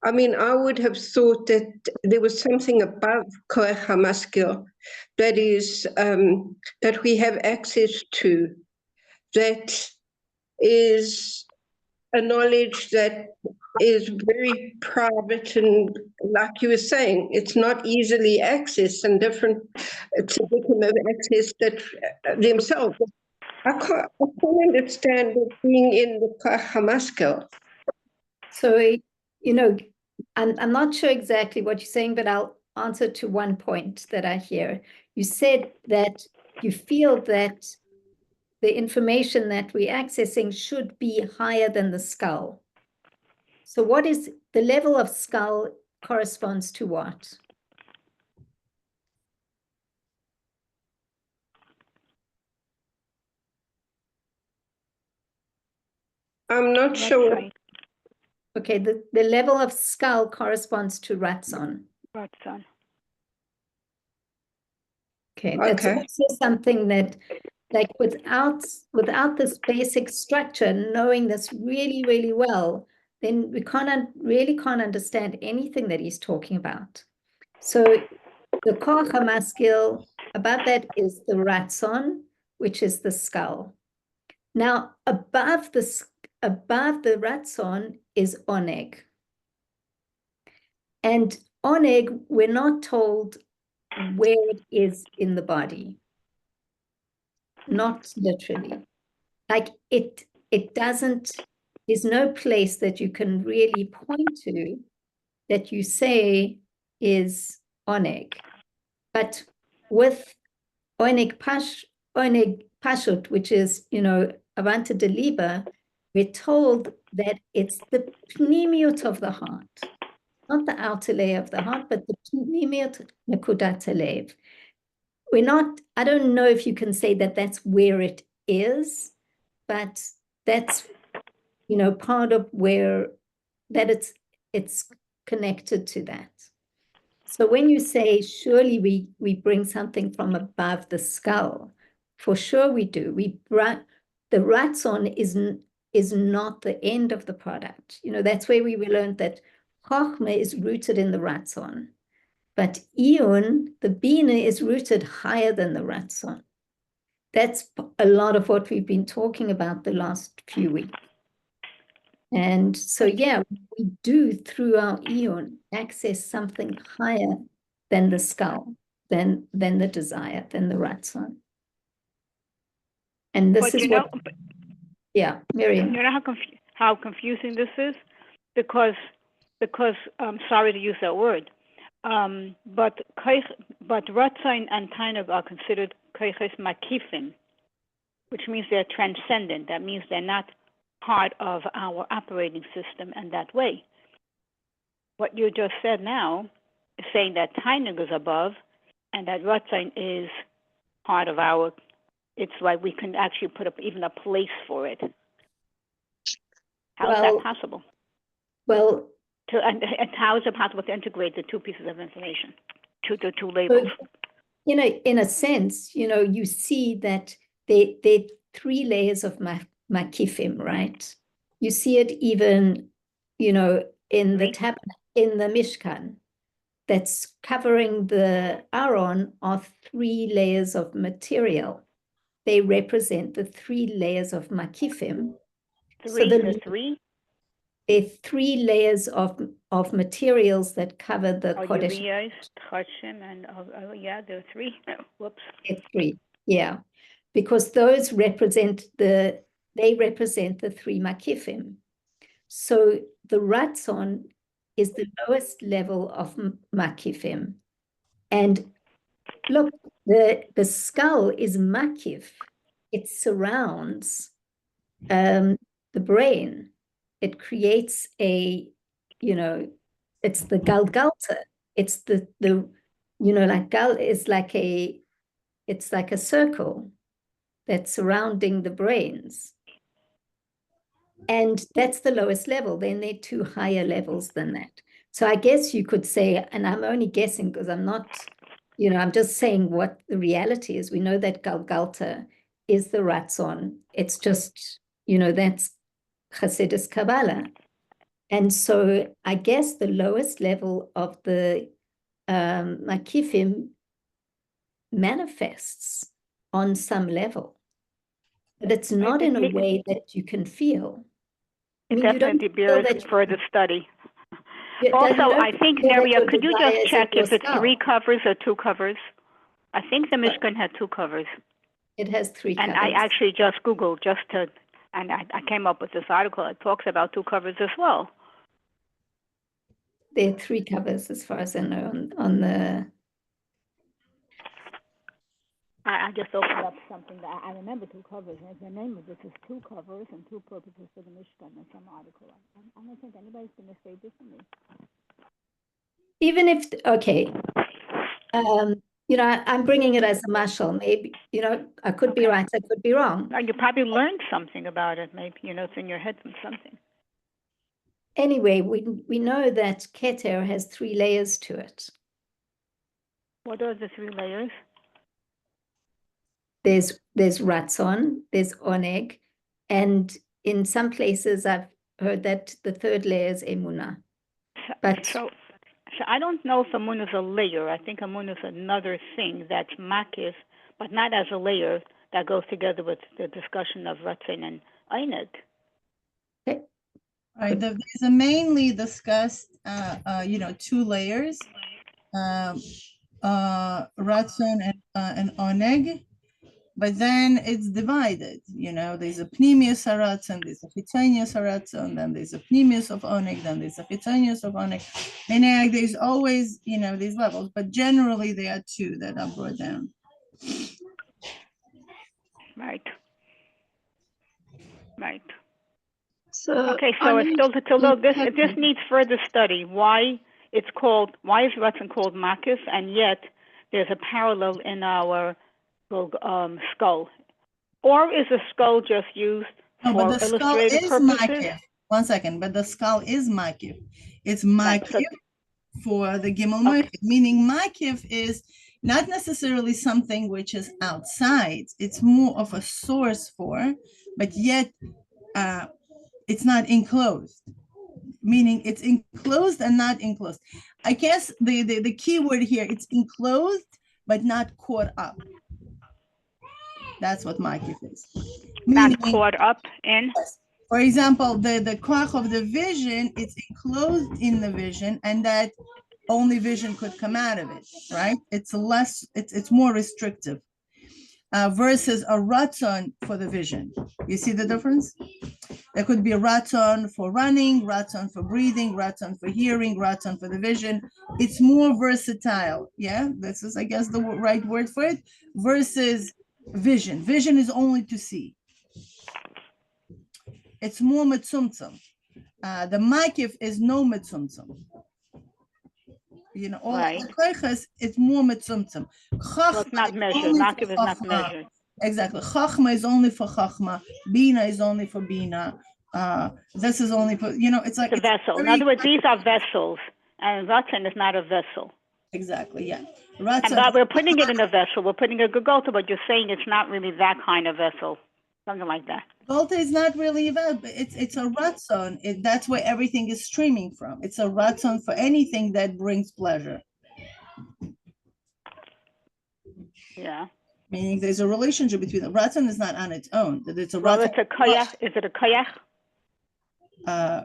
I mean, I would have thought that there was something above Koach HaMaskil that is that we have access to, that is a knowledge that is very private, and like you were saying, it's not easily accessed, and different tzaddikim have access that themselves. I can't understand it being in the Koach HaMaskil. So, I'm not sure exactly what you're saying, but I'll answer to one point that I hear. You said that you feel that the information that we're accessing should be higher than the skull. So what is the level of skull corresponds to what? I'm not sure. Right. Okay, the level of skull corresponds to Ratzon. Ratzon. Okay, that's also something that, like, without this basic structure, knowing this really, really well, then we really can't understand anything that he's talking about. So the Koach HaMaskil, above that is the Ratzon, which is the skull. Now, above the Ratzon is Oneg. And Oneg, we're not told where it is in the body. Not literally. Like it doesn't, there's no place that you can really point to that you say is Oneg. But with Oneg Pashut, which is, Avanta de Liba, we're told that it's the pnimiut of the heart, not the outer layer of the heart, but the pnimiut nekudat halev. I don't know if you can say that that's where it is, but that's, part of where, that it's connected to that. So when you say, surely we bring something from above the skull, for sure we do. The Ratzon is not the end of the product. That's where we learned that Chochmah is rooted in the Ratzon. But Iyun, the Bina, is rooted higher than the Ratzon. That's a lot of what we've been talking about the last few weeks. And so, yeah, we do, through our Iyun, access something higher than the skull, than the desire, than the Ratzon. And this is what... Yeah, Miriam. You know how confusing this is? Because sorry to use that word, but Ratzon and Tainug are considered Koiches Makifin. which means they're transcendent. That means they're not part of our operating system in that way. What you just said now is saying that Tainug is above and that Ratzon is part of our, it's like we can actually put up even a place for it. How is that possible? Well, And how is it possible to integrate the two pieces of information, the two labels? you know, in a sense, you know, you see that there are three layers of makifim, right? You see it even, you know, in the in the Mishkan, that's covering the Aron are three layers of material. They represent the three layers of makifim. Three? There are three layers of materials that cover the Kodesh. And yeah, there are three. Whoops. There are three, yeah, because those represent the three makifim. So the Ratzon is the lowest level of makifim. And look, the skull is makif. It surrounds the brain. It creates a, you know, it's the galgalta. It's the you know, like gal is like it's like a circle that's surrounding the brains. And that's the lowest level. Then there are two higher levels than that. So I guess you could say, and I'm only guessing because I'm not, you know, I'm just saying what the reality is. We know that Galgalta is the Ratzon. It's just, you know, that's Chassidus Kabbalah. And so I guess the lowest level of the Makifim manifests on some level. But it's not in a way that you can feel. It definitely bears further study. Also, I think, Neria, could you just check if it's three covers or two covers? I think the Mishkan had two covers. It has three covers. And I actually just Googled and I came up with this article. It talks about two covers as well. There are three covers as far as I know on the... I just opened up something that I remember two covers. And the name of this is two covers and two purposes for the Mishkan in some article. I don't think anybody's going to say differently. Even if, okay, you know, I'm bringing it as a mashal. Maybe, you know, I could be right, I could be wrong. You probably learned something about it. Maybe, you know, it's in your head from something. Anyway, we know that Keter has three layers to it. What are the three layers? There's Ratzon, there's Oneg, and in some places I've heard that the third layer is Emunah. But so I don't know if Amun is a layer. I think Amun is another thing that's makif, but not as a layer that goes together with the discussion of Ratzon and Eineg. Okay. All right, there's a mainly discussed, you know, two layers, Ratzon and Oneg. But then it's divided, you know, there's a pneumius haratzon, there's a chitzonius haratzon, then there's a pneumius of oneg, then there's a chitzonius of oneg. And there's always, you know, these levels, but generally there are two that are brought down. Right. So okay, so it's still this needs further study. Why is Ratzon called makif, and yet there's a parallel in our skull, or is the skull just used for illustrative purposes? Makif. 1 second, but the skull is makif. It's makif for the gimel makif, meaning makif is not necessarily something which is outside. It's more of a source for, but yet it's not enclosed. Meaning it's enclosed and not enclosed. I guess the key word here, it's enclosed but not caught up. That's what makif is. Not caught up in? Yes. For example, the koach of the vision, it's enclosed in the vision, and that only vision could come out of it, right? It's more restrictive versus a ratzon for the vision. You see the difference? There could be a ratzon for running, ratzon for breathing, ratzon for hearing, ratzon for the vision. It's more versatile. Yeah, this is, I guess, the right word for it, versus Vision. Vision is only to see. It's more metzumtzum. The makif is no metzumtzum. You know, all Right. koiches, it's more metzumtzum. Well, it's not measured. Makif is not measured. Exactly. Chachma is only for chachma. Bina is only for bina. This is only for, you know, it's like It's a vessel. In other words, these are vessels, and Ratzon is not a vessel. Exactly, yeah. But we're putting it in a vessel. We're putting a gegolta, but you're saying it's not really that kind of vessel, something like that. Golta is not really about, it's a ratzon. That's where everything is streaming from. It's a ratzon for anything that brings pleasure. Yeah. Meaning there's a relationship between the ratzon is not on its own. That it's a Well, ratzon. it's a koyach. Is it a koyach?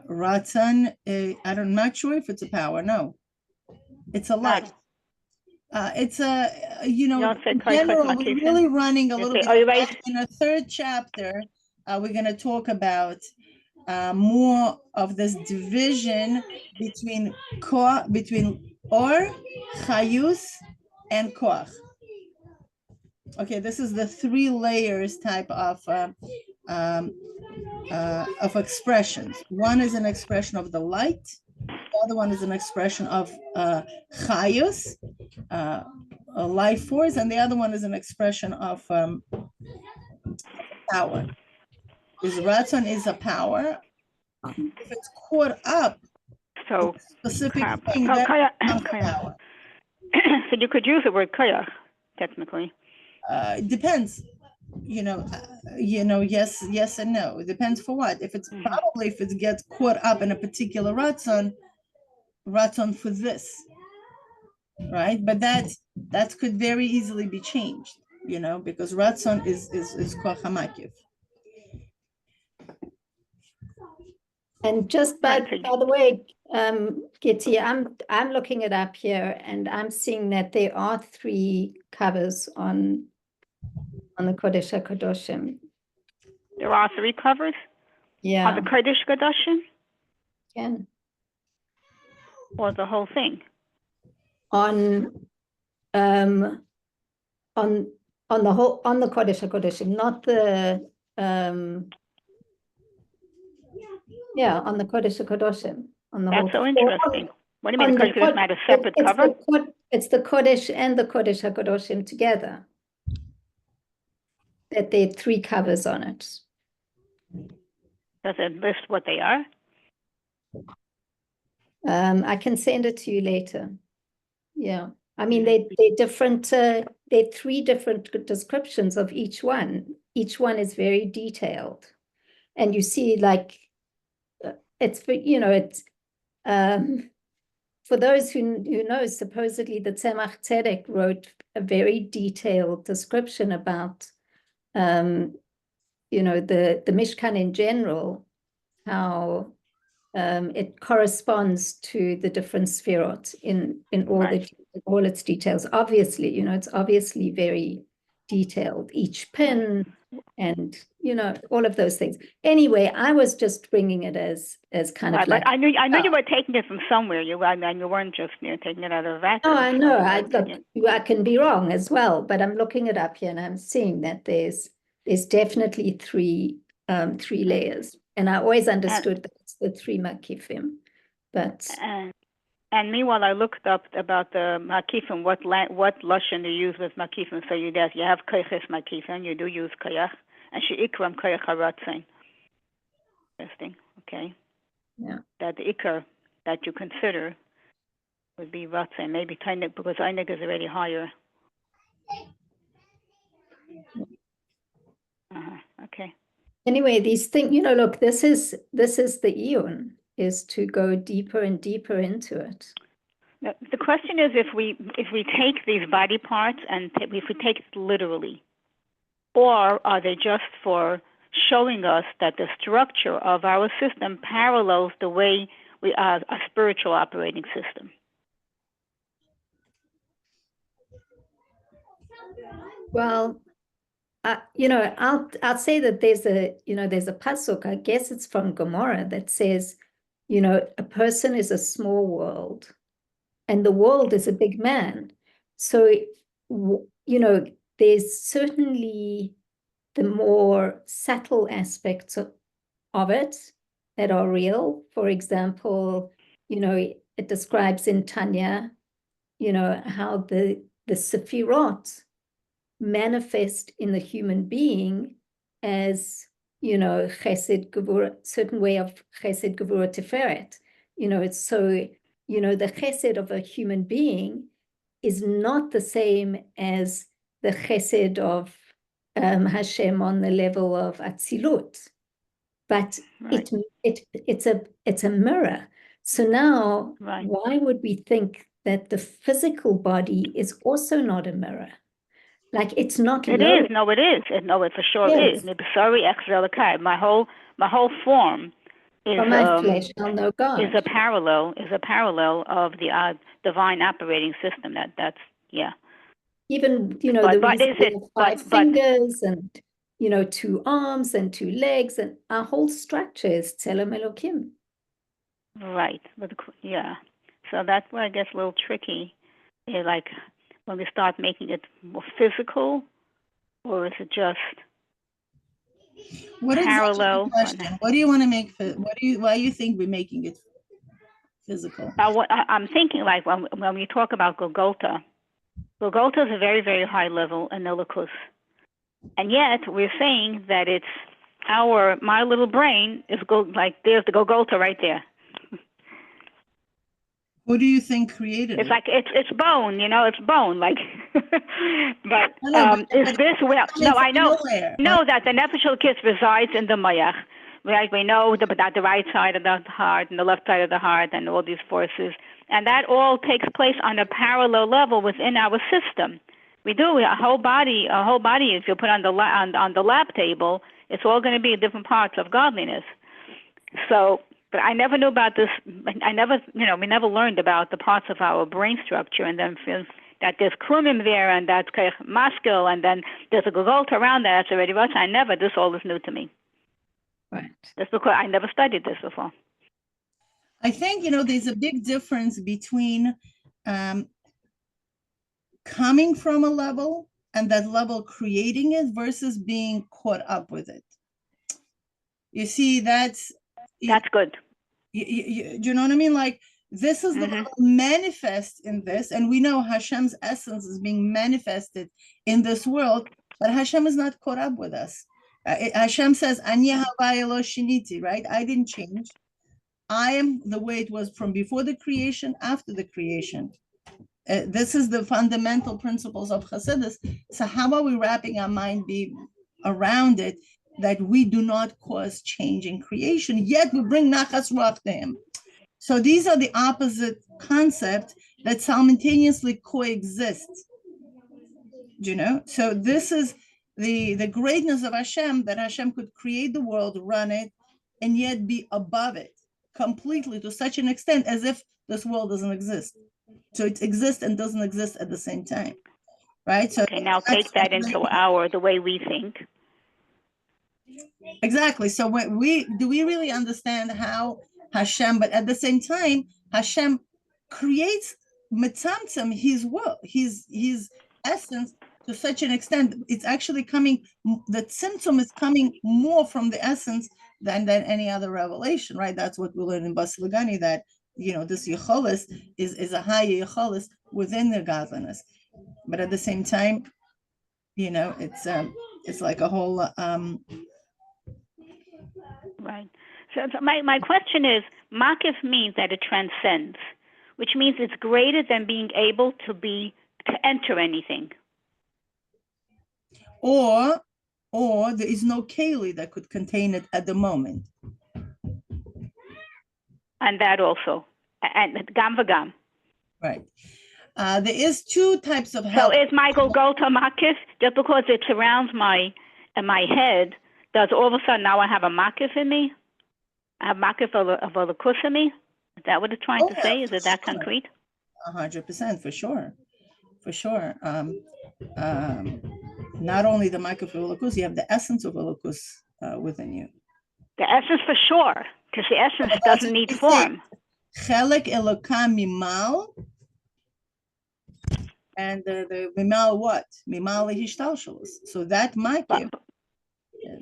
Ratzon, I'm not sure if it's a power. No, it's a light. It's a, you know, in general, we're really running a little bit. In a third chapter, we're going to talk about more of this division between or, chayus, and koach. Okay, this is the 3 layers type of expressions. One is an expression of the light. The other one is an expression of chayus, a life force, and the other one is an expression of power. Is ratzon is a power. If it's caught up, so specific thing that power. So you could use the word koyach, technically. It depends. You know, yes and no. It depends for what. If it's probably if it gets caught up in a particular ratzon for this, right? But that could very easily be changed, you know, because ratzon is koach hamakiv. And just by the way, Gitty, I'm looking it up here, and I'm seeing that there are 3 covers on the Kodesh HaKadoshim. There are 3 covers? Yeah. On the Kodesh HaKadoshim? Can. Or the whole thing? On the whole, on the Kodesh HaKadoshim, not the on the Kodesh HaKadoshim. On the That's whole. so interesting. What do you mean? Because it's not a separate cover? It's the Kodesh and the Kodesh HaKadoshim together. That there are 3 covers on it. Does it list what they are? I can send it to you later. Yeah. I mean, they're different, there are 3 different descriptions of each one. Each one is very detailed. And you see, like, it's for, you know, it's, for those who know, supposedly the Tzemach Tzedek wrote a very detailed description about, you know, the Mishkan in general, how it corresponds to the different sfirot in all its details. Obviously, you know, it's obviously very detailed, each pin and, you know, all of those things. Anyway, I was just bringing it as kind of like. I knew you were taking it from somewhere. You weren't just taking it out of a vacuum. Oh, I know. I can be wrong as well, but I'm looking it up here and I'm seeing that there's definitely 3 layers. And I always understood that it's the 3 makifim, but. And meanwhile, I looked up about the makifim, what lashon you use with makifim. So you have koyches makifim, you do use koyach, and sheikram koyach haratzin. Interesting. Okay. Yeah. That the ikar that you consider would be ratzin, maybe tainik, because ainik is already higher. Okay. Anyway, these things, you know, look, this is the iyun, is to go deeper and deeper into it. Now, the question is if we take these body parts and if we take it literally, or are they just for showing us that the structure of our system parallels the way we are a spiritual operating system? Well, you know, I'll say that there's a pasuk, I guess it's from Gomorrah, that says, you know, a person is a small world and the world is a big man. So, you know, there's certainly the more subtle aspects of it that are real. For example, it describes in Tanya, how the Sefirot manifest in the human being as, Chesed, Gevurah, certain way of Chesed, Gevurah, Tiferet. It's so, the Chesed of a human being is not the same as the Chesed of Hashem on the level of Atzilut, but Right. it's a mirror. So now, Right. why would we think that the physical body is also not a mirror? Like, it's not. It is. No, it is. No, it for sure Yes. is. Sorry, my whole form is From my flesh, I'll know God. is a parallel of the divine operating system. That's yeah. Even But the reason is we it? have five fingers and 2 arms and 2 legs, and our whole structure is Tzelem Elokim. Right. But yeah. So that's where it gets a little tricky. Like when we start making it more physical, or is it just What parallel? exactly the question? What do you want to make? Why do you think we're making it physical? I'm thinking, like when we talk about Golgotha is a very, very high level in Elikus, and yet we're saying that it's my little brain is there's the Golgotha right there. Who do you think created It's it? like it's bone, it's bone, like. But is this well? No, I know that the Nefesh Elokis resides in the Mayach. Right, we know that the right side of the heart and the left side of the heart and all these forces, and that all takes place on a parallel level within our system. We do a whole body. If you put on the lab table, it's all going to be different parts of godliness. So. But I never knew about this. We never learned about the parts of our brain structure, and then that there's krumim there, and that's maskil, and then there's a Golgotha around that. That's already much. This all is new to me. Right. That's because I never studied this before. I think, there's a big difference between coming from a level and that level creating it versus being caught up with it. You see, that's good. You know what I mean? Like, this is the level manifest in this, and we know Hashem's essence is being manifested in this world, but Hashem is not caught up with us. Hashem says, "Ani havai lo shiniti," right? I didn't change. I am the way it was from before the creation, after the creation. This is the fundamental principles of Chassidus. So how are we wrapping our mind around it, that we do not cause change in creation, yet we bring nachas ruach to him? So these are the opposite concepts that simultaneously coexist. So this is the greatness of Hashem, that Hashem could create the world, run it, and yet be above it completely, to such an extent as if this world doesn't exist. So it exists and doesn't exist at the same time, right? So okay, now take that into the way we think. Exactly. So when we really understand how Hashem, but at the same time, Hashem creates mitzamtzem, his will, his essence, to such an extent, it's actually coming, the tzimtzum is coming more from the essence than any other revelation, right? That's what we learn in Bas Lagani, that this Yecholis is a higher Yecholis within the godliness. But at the same time, it's like a whole Right. So my question is, makif means that it transcends, which means it's greater than being able to enter anything. Or there is no keli that could contain it at the moment. And that also, and gam v'gam. Right. There is 2 types of help. So is my Golgotha makif, just because it surrounds my head, does all of a sudden now I have a makif in me? I have makif of a likus in me? Is that what it's trying to say? Is it that concrete? 100%, for sure. For sure. Not only the makif of a likus, you have the essence of a likus within you. The essence for sure, because the essence doesn't need form. Chelek elokam mimal. and the mimal what? Mimal hishtalshelus. So that makif.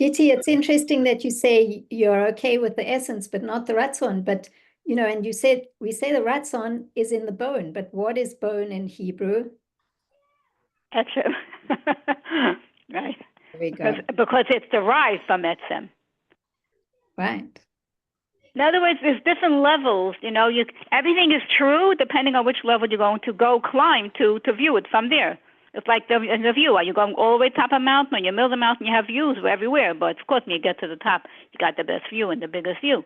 Giti, it's interesting that you say you're okay with the essence, but not the ratzon. But, you know, and you said, we say the ratzon is in the bone, but what is bone in Hebrew? Etzem. Right. There we go. Because it's derived from etzem. Right. In other words, there's different levels. You know, everything is true depending on which level you're going to go climb to view it from there. It's like the view. Are you going all the way top of a mountain? When you middle of the mountain, you have views everywhere. But of course, when you get to the top, you got the best view and the biggest view.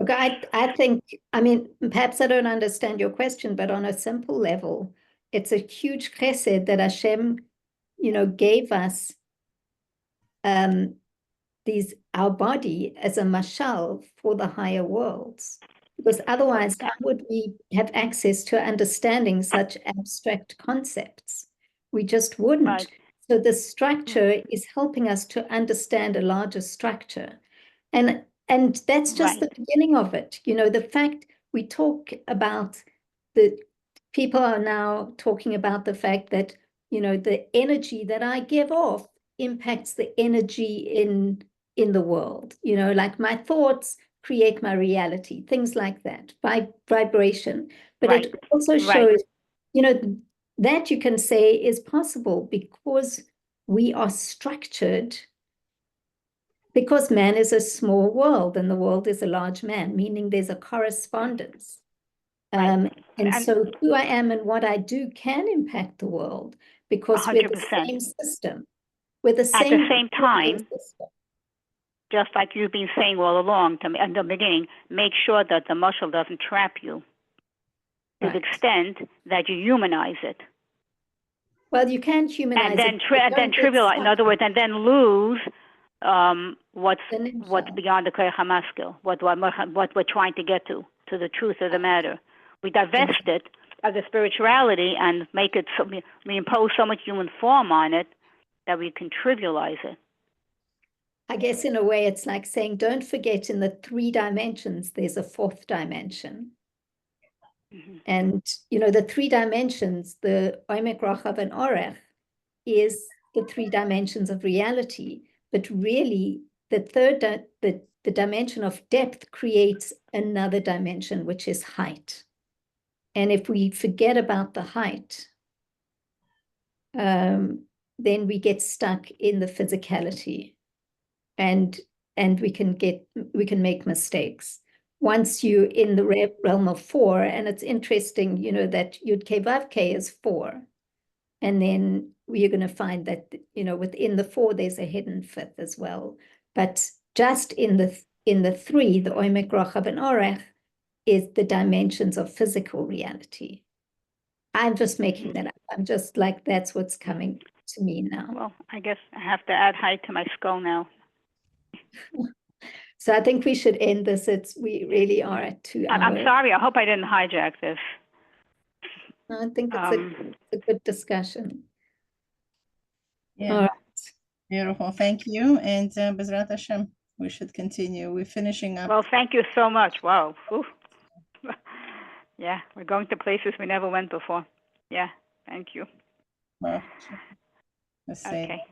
Okay, I think, I mean, perhaps I don't understand your question, but on a simple level, it's a huge chesed that Hashem, you know, gave us our body as a mashal for the higher worlds. Because otherwise, how would we have access to understanding such abstract concepts? We just wouldn't. Right. So the structure is helping us to understand a larger structure. And that's just the beginning of it. You know, the fact we talk about people are now talking about the fact that, you know, the energy that I give off impacts the energy in the world. You know, like my thoughts create my reality, things like that, vibration. But it also shows, you know, that you can say is possible because we are structured, because man is a small world and the world is a large man, meaning there's a correspondence. And so who I am and what I do can impact the world because 100%. We're the same system. We're the same. At the same time, just like you've been saying all along in the beginning, make sure that the muscle doesn't trap you to the extent that you humanize it. Well, you can't humanize and then it. then trivialize, in other words, and then lose what's beyond the Koyach HaMaskil, what we're trying to get to the truth of the matter. We divest it of the spirituality and make it, we impose so much human form on it that we can trivialize it. I guess in a way it's like saying, don't forget in the 3 dimensions, there's a 4th dimension. Mm-hmm. And, you know, the 3 dimensions, the Omek, Rachav, and Orech, is the 3 dimensions of reality. But really, the third, the dimension of depth creates another dimension, which is height. And if we forget about the height, then we get stuck in the physicality. And we can make mistakes. Once you're in the realm of 4, and it's interesting, you know, that Yud Kei Vav Kei is 4. And then we're going to find that, you know, within the 4, there's a hidden 5th as well. But just in the 3, the Omek, Rachav, and Orech, is the dimensions of physical reality. I'm just making that up. I'm just like, that's what's coming to me now. Well, I guess I have to add height to my skull now. So I think we should end this. We really are at 2 hours. I'm sorry. I hope I didn't hijack this. I think it's a good discussion. Yeah. All right. Beautiful. Thank you. And Bezrat Hashem, we should continue. We're finishing up. Well, thank you so much. Wow. Yeah, we're going to places we never went before. Yeah, thank you. Well, let's say. Okay.